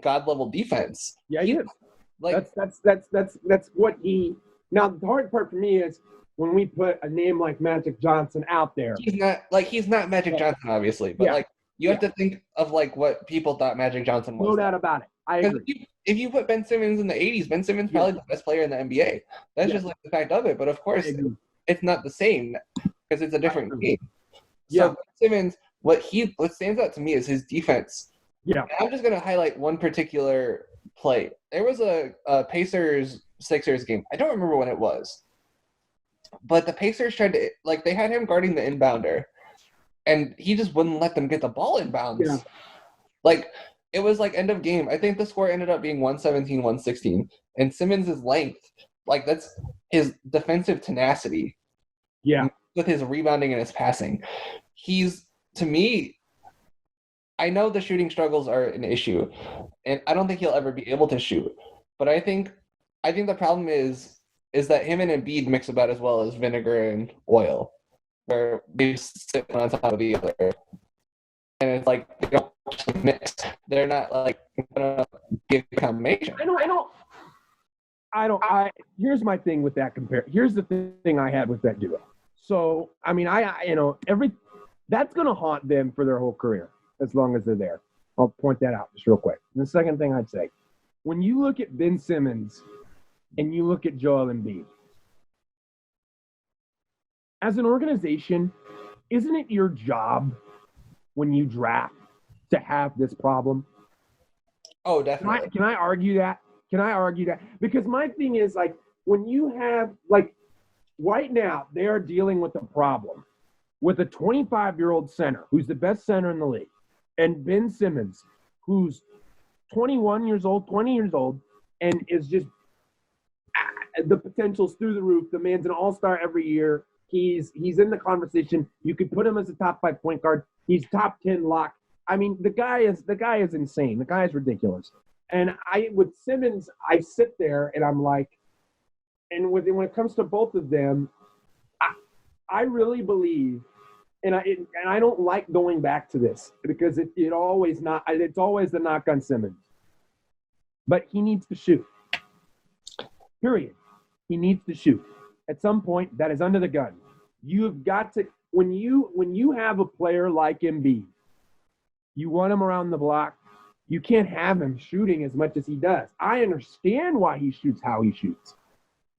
god level defense. Yeah, he is. Like that's what he. Now the hard part for me is when we put a name like Magic Johnson out there. He's not Magic Johnson, obviously, but you have to think of like what people thought Magic Johnson was. No doubt about it. I agree. If you put Ben Simmons in the 80s, Ben Simmons probably the best player in the NBA. That's just like the fact of it. But of course, it's not the same because it's a different game. So Ben Simmons, what stands out to me is his defense. Yeah. And I'm just going to highlight one particular play. There was a Pacers-Sixers game. I don't remember when it was. But the Pacers tried to, they had him guarding the inbounder. And he just wouldn't let them get the ball inbounds. Yeah. It was end of game. I think the score ended up being 117-116. And Simmons' length, that's his defensive tenacity. Yeah. With his rebounding and his passing. He's, to me, I know the shooting struggles are an issue. And I don't think he'll ever be able to shoot. But I think the problem is that him and Embiid mix about as well as vinegar and oil. Where they sit on top of the other. And it's they don't mix. They're not gonna give a combination. Here's my thing with that here's the thing I had with that duo. So that's gonna haunt them for their whole career as long as they're there. I'll point that out just real quick. And the second thing I'd say, when you look at Ben Simmons and you look at Joel Embiid, as an organization, isn't it your job when you draft to have this problem? Oh, definitely. Can I argue that? Because my thing is, when you have, right now, they are dealing with a problem with a 25-year-old center who's the best center in the league, and Ben Simmons, who's 20 years old, and is just the potential's through the roof. The man's an all-star every year. He's in the conversation. You could put him as a top 5 point guard. He's top 10 lock. I mean, the guy is insane. The guy is ridiculous. And with Simmons, I sit there and I'm like, and when it comes to both of them, I really believe, and I don't like going back to this because it's always the knock on Simmons. But he needs to shoot. Period. He needs to shoot. At some point, that is under the gun. You've got to, when you have a player like Embiid, you want him around the block. You can't have him shooting as much as he does. I understand why he shoots how he shoots,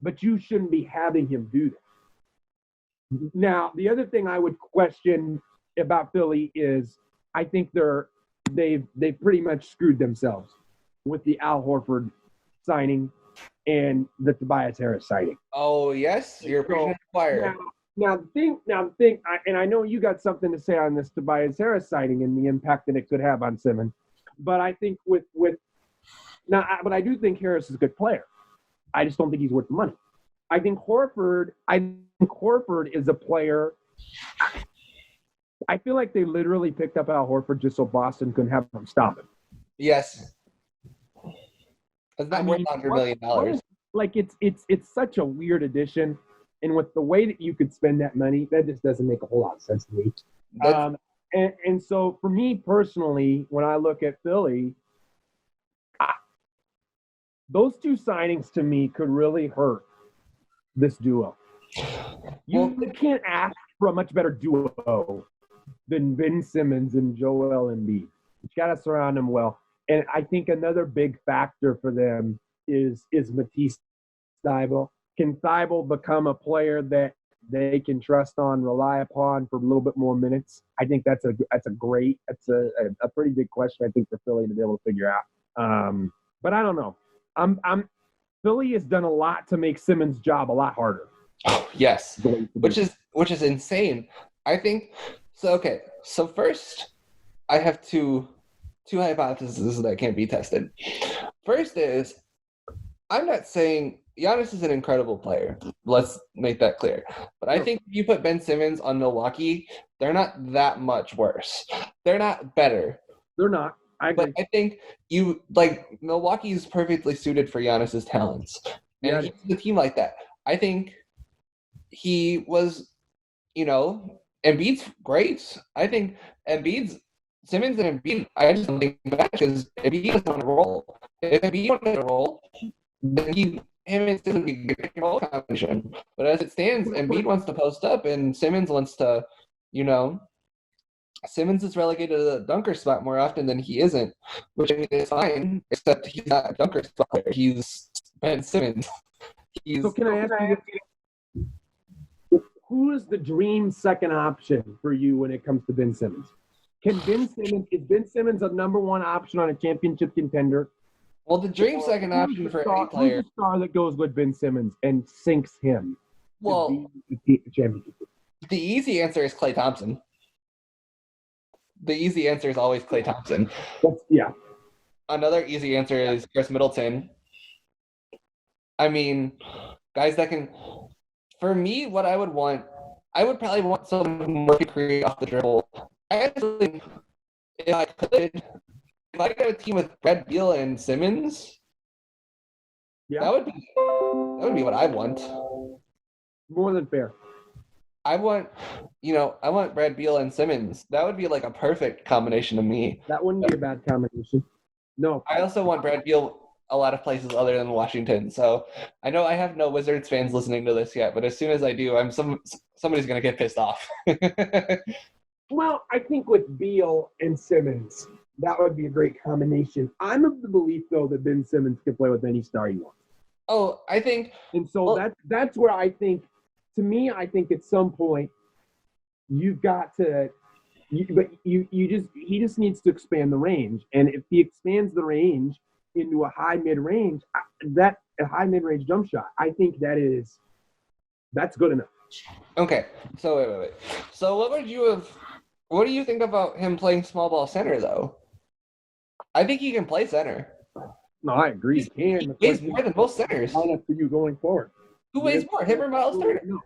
but you shouldn't be having him do that. Now, the other thing I would question about Philly is I think they've pretty much screwed themselves with the Al Horford signing and the Tobias Harris signing. Oh, yes? You're preaching to the choir. Now the thing, and I know you got something to say on this Tobias Harris signing and the impact that it could have on Simmons, but I think but I do think Harris is a good player. I just don't think he's worth the money. I think Horford is a player. I feel like they literally picked up Al Horford just so Boston couldn't have him stop him. Yes. It's not worth $100 million. Like it's such a weird addition, and with the way that you could spend that money, that just doesn't make a whole lot of sense to me. And so for me personally, when I look at Philly, those two signings to me could really hurt this duo. You can't ask for a much better duo than Ben Simmons and Joel Embiid. You got to surround them well. And I think another big factor for them is Matisse Thybulle. Can Thybulle become a player that they can trust on, rely upon for a little bit more minutes? I think that's a pretty big question, I think, for Philly to be able to figure out. But I don't know. Philly has done a lot to make Simmons' job a lot harder. Oh, yes, which is insane. I think so. Okay, so first, I have two hypotheses that can't be tested. First is, I'm not saying Giannis is an incredible player. Let's make that clear. But I think if you put Ben Simmons on Milwaukee, they're not that much worse. They're not better. They're not. I agree. But I think Milwaukee is perfectly suited for Giannis's talents. And he's the team like that. I think he was, Embiid's great. I think Simmons and Embiid, I just don't think matches. Embiid doesn't want to roll. If Embiid wanted to roll, then him and Simmons would get a roll combination. But as it stands, Embiid wants to post up, and Simmons wants to, Simmons is relegated to the dunker spot more often than he isn't, which I mean is fine, except he's not a dunker spot player. He's Ben Simmons. So can I ask you, who is the dream second option for you when it comes to Ben Simmons? Is Ben Simmons a number one option on a championship contender? Well, the dream second option for any player. Who's the star that goes with Ben Simmons and sinks him? Well, the championship. The easy answer is Klay Thompson. The easy answer is always Klay Thompson. Yeah. Another easy answer is Chris Middleton. I mean, guys that can. For me, what I would probably want someone more to create off the dribble. I actually, if I got a team with Brad Beal and Simmons, that would be what I want. More than fair. I want Brad Beal and Simmons. That would be like a perfect combination to me. That wouldn't be a bad combination. No. I also want Brad Beal a lot of places other than Washington. So I know I have no Wizards fans listening to this yet, but as soon as I do, somebody's going to get pissed off. Well, I think with Beal and Simmons, that would be a great combination. I'm of the belief, though, that Ben Simmons can play with any star he wants. Oh, I think. And so that's where I think, to me, I think at some point you've got to, he just needs to expand the range. And if he expands the range into a high mid-range, a high mid-range jump shot, I think that's good enough. Okay, so wait. So what do you think about him playing small ball center, though? I think he can play center. No, I agree. He weighs more than most centers. For you going forward. Who weighs more, him or Miles Turner? No.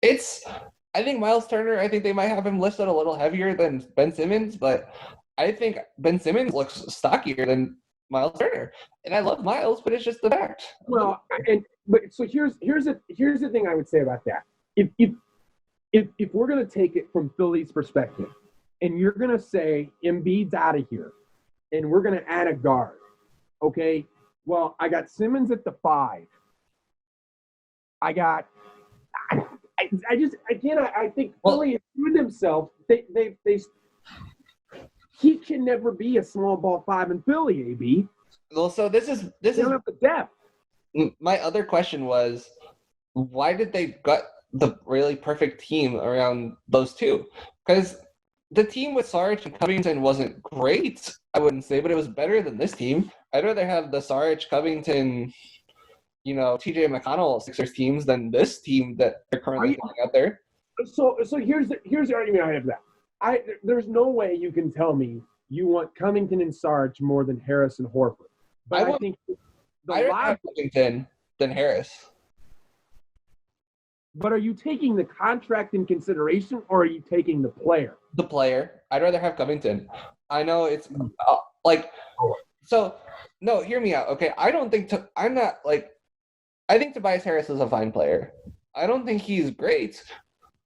I think Miles Turner, I think they might have him listed a little heavier than Ben Simmons, but I think Ben Simmons looks stockier than Miles Turner. And I love Miles, but it's just the fact. Well, so here's the thing I would say about that. If we're going to take it from Philly's perspective, and you're going to say Embiid's out of here, and we're going to add a guard, okay? Well, I got Simmons at the 5. I think Philly has proven themselves. He can never be a small ball 5 in Philly, AB. Well, so this is the depth. My other question was, why did they gut the really perfect team around those two? Because the team with Saric and Covington wasn't great, I wouldn't say, but it was better than this team. I'd rather have the Saric, Covington, TJ McConnell Sixers teams than this team that are currently out there. So here's the argument I have for that. There's no way you can tell me you want Covington and Saric more than Harris and Horford. But I think I'd rather have Covington than Harris. But are you taking the contract in consideration, or are you taking the player? The player. I'd rather have Covington. I know it's Like, so no, hear me out. Okay, I don't think I'm not like. I think Tobias Harris is a fine player. I don't think he's great.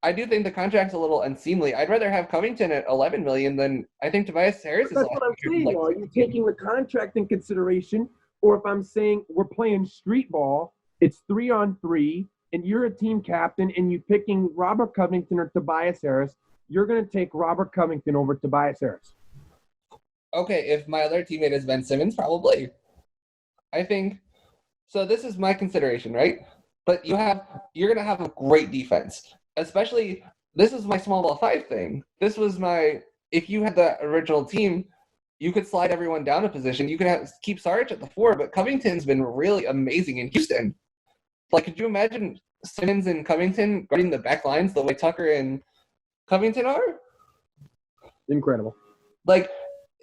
I do think the contract's a little unseemly. I'd rather have Covington at 11 million than I think Tobias Harris is. That's what I'm saying. Like, are you taking the contract in consideration, or if I'm saying we're playing street ball, it's 3-on-3, and you're a team captain, and you're picking Robert Covington or Tobias Harris, you're going to take Robert Covington over Tobias Harris. Okay, if my other teammate is Ben Simmons, probably. I think so. This is my consideration, right? But you're going to have a great defense, especially. This is my small ball 5 thing. This was my. If you had the original team, you could slide everyone down a position. You could keep Sarge at the 4, but Covington's been really amazing in Houston. Like, could you imagine Simmons and Covington guarding the back lines the way Tucker and Covington are? Incredible. Like,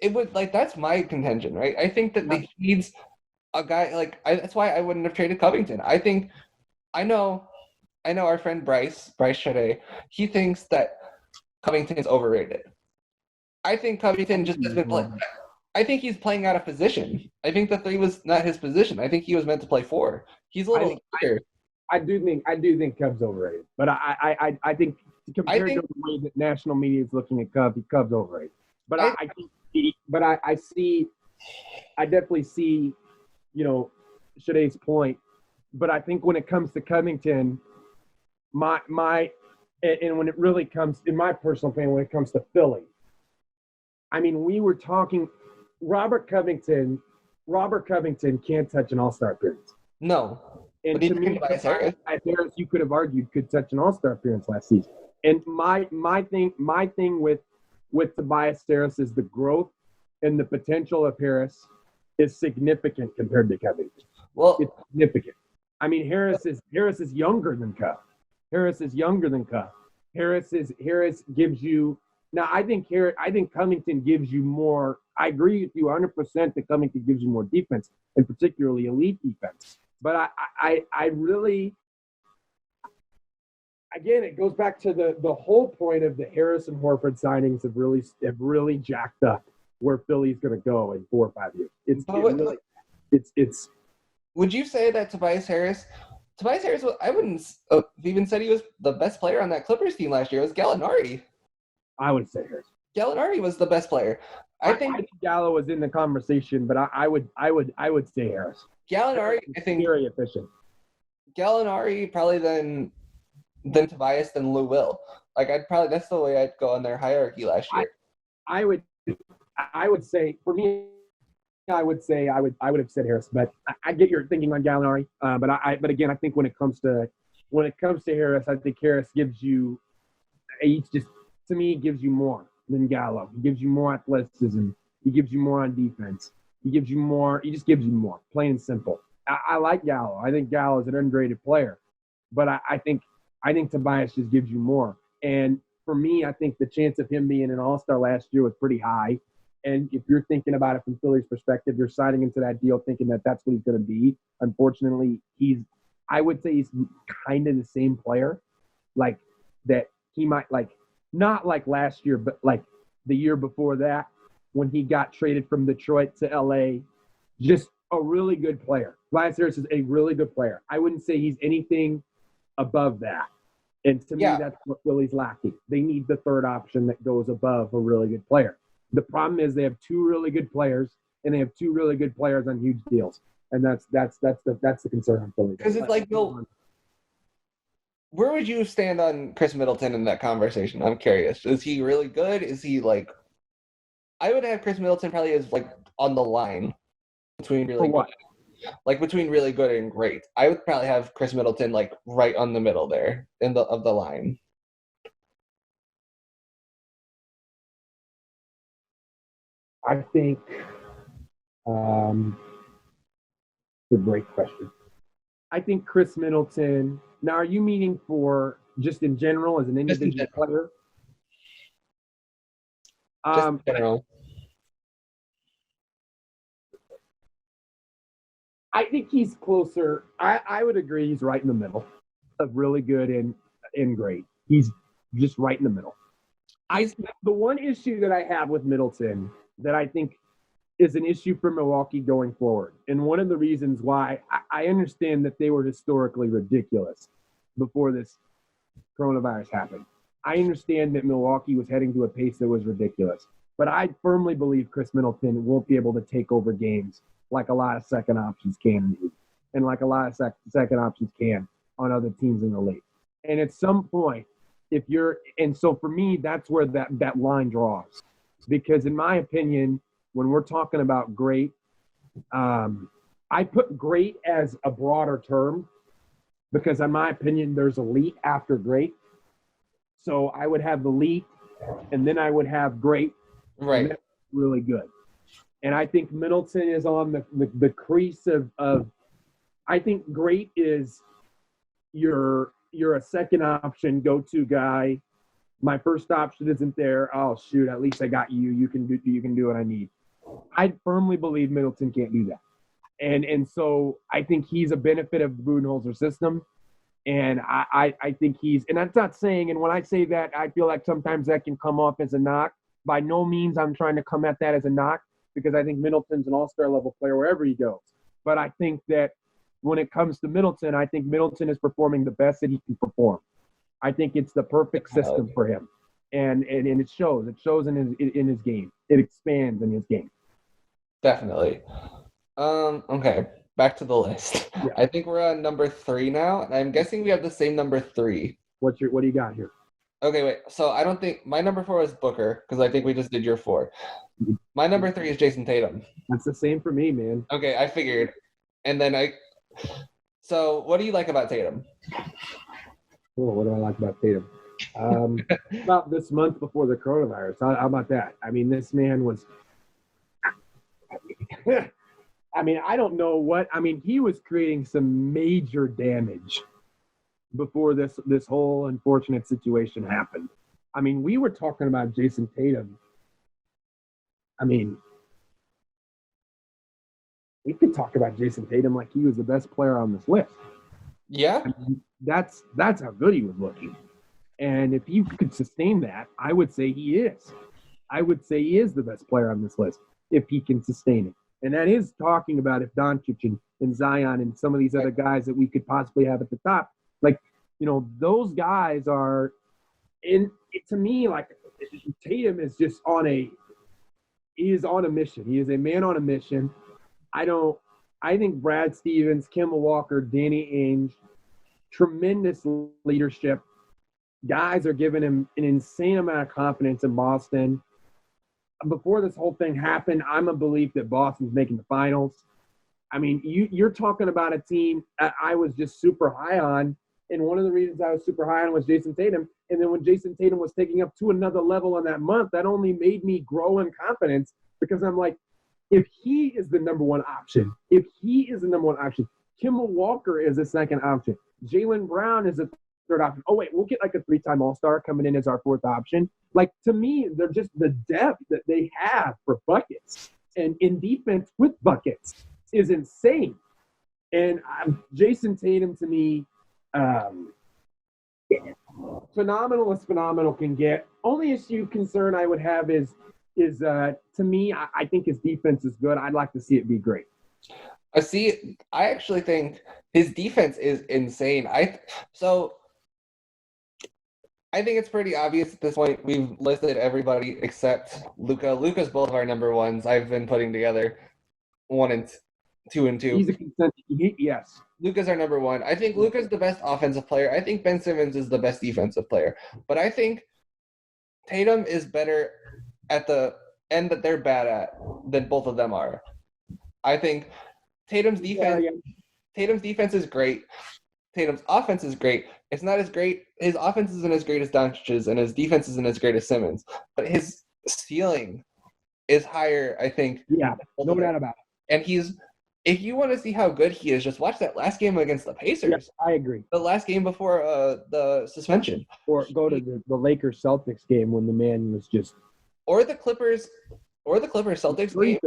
it would, like, that's my contention, right? I think that he needs a guy, like, that's why I wouldn't have traded Covington. I know our friend Bryce Shade, he thinks that Covington is overrated. I think Covington just has been playing. I think he's playing out of position. I think the 3 was not his position. I think he was meant to play 4. He's a little bigger. I do think Cub's overrated, but I think compared to the way that national media is looking at Cub's overrated. But I definitely see, Shade's point. But I think when it comes to Covington, and when it really comes, in my personal opinion, when it comes to Philly, I mean, we were talking, Robert Covington can't touch an all-star appearance. No. And to me, Harris, you could have argued, could touch an all-star appearance last season. And my thing with Tobias Harris is the growth and the potential of Harris is significant compared to Covington. Well, it's significant. I mean, Harris is younger than Cov. Harris gives you. Now, I think Covington gives you more. I agree with you 100% that Covington gives you more defense, and particularly elite defense. But I really, again, it goes back to the whole point of the Harris and Horford signings have really jacked up where Philly's going to go in 4 or 5 years. It's. Would you say that Tobias Harris? I wouldn't have even said he was the best player on that Clippers team last year. It was Gallinari. I would say Harris. Gallinari was the best player. I think Gallo was in the conversation, but I would say Harris. Gallinari, I think, very efficient. Gallinari probably then Tobias then Lou Will. Like that's the way I'd go on their hierarchy last year. I would say for me, I would have said Harris, but I get your thinking on Gallinari. But again, I think when it comes to Harris, I think Harris gives you to me gives you more than Gallo. He gives you more athleticism. He gives you more on defense. He gives you more. He just gives you more, plain and simple. I like Gallo. I think Gallo is an underrated player, but I think Tobias just gives you more. And for me, I think the chance of him being an all-star last year was pretty high. And if you're thinking about it from Philly's perspective, you're signing into that deal thinking that that's what he's going to be. Unfortunately, I would say he's kind of the same player, like that he might not like last year, but like the year before that when he got traded from Detroit to LA, just a really good player. Tobias Harris is a really good player. I wouldn't say he's anything above that. And to me, that's what Philly's lacking. They need the third option that goes above a really good player. The problem is they have 2 really good players, and they have 2 really good players on huge deals, and that's the concern on Philly. Because it's like, where would you stand on Chris Middleton in that conversation? I'm curious. Is he really good? Is he like? I would have Chris Middleton probably as like on the line between really good, like between really good and great. I would probably have Chris Middleton like right on the middle there of the line. I think it's a great question. I think Chris Middleton. Now, are you meaning for just in general as an individual player? Just in general. I think he's closer. I would agree he's right in the middle of really good and great. He's just right in the middle. The one issue that I have with Middleton that I think is an issue for Milwaukee going forward. And one of the reasons why I understand that they were historically ridiculous before this coronavirus happened. I understand that Milwaukee was heading to a pace that was ridiculous. But I firmly believe Chris Middleton won't be able to take over games like a lot of second options can, and like a lot of second options can on other teams in the league. And at some point, so for me, that's where that line draws. Because in my opinion, when we're talking about great, I put great as a broader term because in my opinion, there's elite after great. So I would have elite, and then I would have great. Right. Really good. And I think Middleton is on the crease of I think great is you're a second option go-to guy. My first option isn't there. Oh shoot, at least I got you. You can do what I need. I firmly believe Middleton can't do that. And so I think he's a benefit of the Budenholzer system. And I think and that's not saying, and when I say that, I feel like sometimes that can come off as a knock. By no means I'm trying to come at that as a knock because I think Middleton's an all-star level player wherever he goes. But I think that when it comes to Middleton, I think Middleton is performing the best that he can perform. I think it's the perfect system for him. And it shows. It shows in his game. It expands in his game. Definitely. Okay, back to the list. Yeah. I think we're on number 3 now, and I'm guessing we have the same number 3. What do you got here? Okay, wait. So I don't think my number 4 is Booker because I think we just did your 4. My number 3 is Jason Tatum. That's the same for me, man. Okay, I figured. And then So what do you like about Tatum? Oh, what do I like about Tatum? About this month before the coronavirus. How about that? I mean, this man was. I mean, I don't know what. I mean, he was creating some major damage before this whole unfortunate situation happened. I mean, we were talking about Jason Tatum. I mean, we could talk about Jason Tatum like he was the best player on this list. Yeah. I mean, that's how good he was looking. And if he could sustain that, I would say he is. I would say he is the best player on this list if he can sustain it. And that is talking about if Doncic and Zion and some of these other guys that we could possibly have at the top. Like, you know, those guys are to me, like Tatum is just he is on a mission. He is a man on a mission. I think Brad Stevens, Kemba Walker, Danny Ainge, tremendous leadership. Guys are giving him an insane amount of confidence in Boston. Before this whole thing happened, I'm a belief that Boston's making the finals. I mean, you're talking about a team that I was just super high on, and one of the reasons I was super high on was Jason Tatum. And then when Jason Tatum was taking up to another level in that month, that only made me grow in confidence because I'm like, if he is the number one option, Kemba Walker is the second option. Jaylen Brown is the third option. Oh, wait, we'll get like a 3-time All-Star coming in as our fourth option. Like, to me, they're just the depth that they have for buckets and in defense with buckets is insane. And Jason Tatum, to me, phenomenal as phenomenal can get. Only issue concern I would have is to me, I think his defense is good. I'd like to see it be great. I actually think his defense is insane. I think it's pretty obvious at this point. We've listed everybody except Luka. Luka's both of our number ones. I've been putting together 1 and 2 and 2. He's a consensus. Yes. Luka's our number 1. I think Luka's the best offensive player. I think Ben Simmons is the best defensive player. But I think Tatum is better at the end that they're bad at than both of them are. I think Tatum's defense is great. Tatum's offense is great. It's not as great. His offense isn't as great as Doncic's, and his defense isn't as great as Simmons. But his ceiling is higher, I think. Yeah, no doubt about it. And if you want to see how good he is, just watch that last game against the Pacers. Yes, I agree. The last game before the suspension. Or go to the Lakers-Celtics game when the man was just – or the Clippers-Celtics game.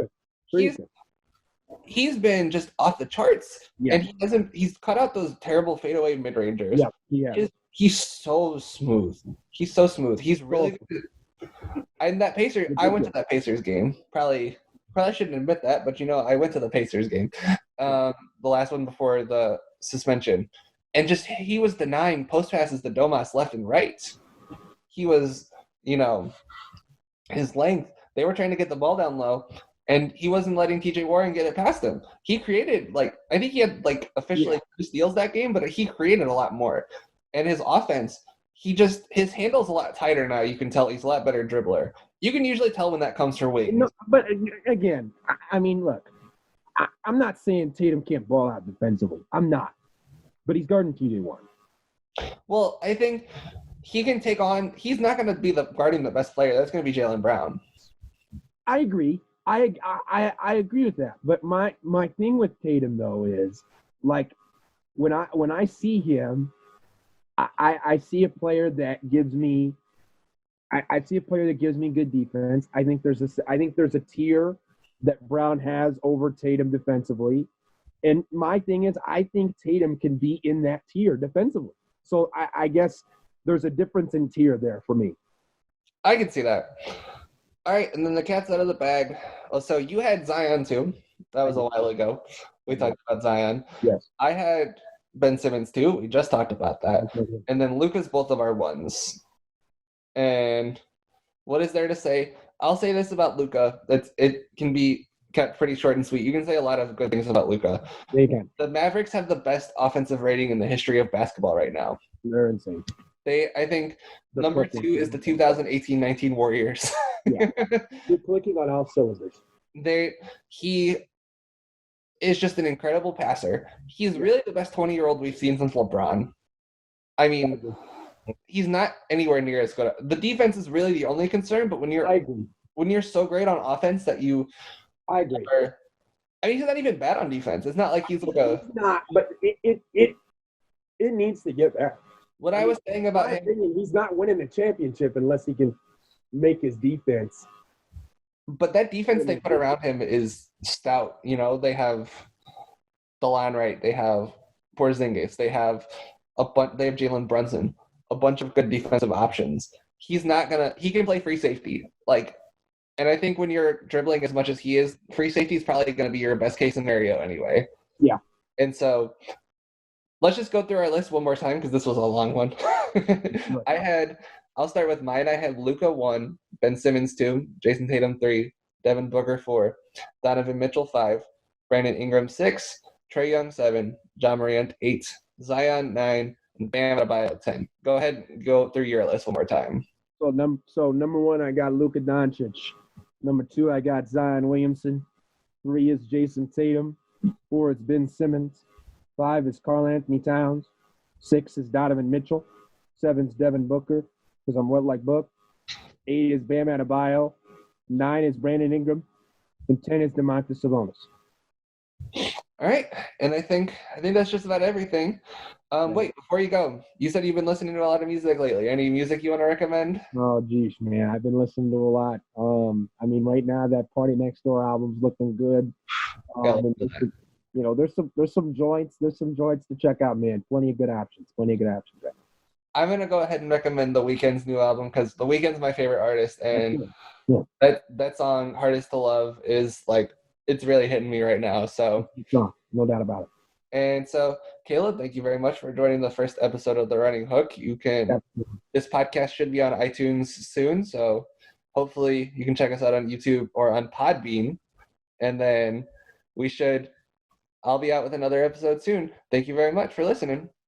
He's been just off the charts. Yeah. And he's cut out those terrible fadeaway mid-rangers. Yeah. He's so smooth. He's really good. And that I went to that Pacers game probably Probably shouldn't admit that, but I went to the Pacers game, the last one before the suspension, and just he was denying post passes to Domas left and right. He was, his length. They were trying to get the ball down low, and he wasn't letting TJ Warren get it past him. He created I think he had officially 2 steals that game, but he created a lot more. And his offense, his handle's a lot tighter now. You can tell he's a lot better dribbler. You can usually tell when that comes from wings. No, but again, I mean, look, I'm not saying Tatum can't ball out defensively. I'm not, but he's guarding TJ Warren. Well, I think he can take on. He's not going to be guarding the best player. That's going to be Jaylen Brown. I agree. I agree with that. But my thing with Tatum though is when I see him, I see a player that gives me. I see a player that gives me good defense. I think there's a tier that Brown has over Tatum defensively, and my thing is I think Tatum can be in that tier defensively. So I guess there's a difference in tier there for me. I can see that. All right, and then the cat's out of the bag. Well, so you had Zion too. That was a while ago. We talked about Zion. Yes. I had Ben Simmons too. We just talked about that. And then Luka's both of our ones. And what is there to say? I'll say this about Luka. It can be kept pretty short and sweet. You can say a lot of good things about Luka. They can. The Mavericks have the best offensive rating in the history of basketball right now. They're insane. I think number 2 is the 2018-19 Warriors. Yeah. You're clicking on all cylinders. He is just an incredible passer. He's really the best 20-year-old we've seen since LeBron. I mean, he's not anywhere near as good. The defense is really the only concern, but when you're so great on offense that you I agree. I mean, he's not even bad on defense. It's not like he's He's not, but it needs to get there. What I was saying about him, opinion, he's not winning the championship unless he can make his defense. But that defense they put around him is stout. They have DeLon Wright, they have Porzingis, they have Jalen Brunson, a bunch of good defensive options. He can play free safety. And I think when you're dribbling as much as he is, free safety is probably going to be your best case scenario anyway. Yeah. And so let's just go through our list one more time because this was a long one. I'll start with mine. I had Luka 1, Ben Simmons 2, Jason Tatum 3, Devin Booker 4, Donovan Mitchell 5, Brandon Ingram 6, Trae Young 7, John Morant 8, Zion 9, and Bam Adebayo 10. Go ahead and go through your list one more time. So number 1, I got Luka Doncic. Number 2, I got Zion Williamson. 3 is Jason Tatum. 4 is Ben Simmons. 5 is Karl Anthony Towns. 6 is Donovan Mitchell. 7 is Devin Booker, because I'm wet like Book. 8 is Bam Adebayo. 9 is Brandon Ingram. And 10 is DeMontis Sabonis. All right, and I think that's just about everything. Wait, before you go, you said you've been listening to a lot of music lately. Any music you want to recommend? Oh, geez, man, I've been listening to a lot. I mean, right now that Party Next Door album's looking good. There's some joints to check out, man. Plenty of good options. Right now. I'm gonna go ahead and recommend The Weeknd's new album because The Weeknd's my favorite artist, and that song "Hardest to Love" is it's really hitting me right now. So no doubt about it. And so, Caleb, thank you very much for joining the first episode of The Running Hook. This podcast should be on iTunes soon, so hopefully you can check us out on YouTube or on Podbean, and then I'll be out with another episode soon. Thank you very much for listening.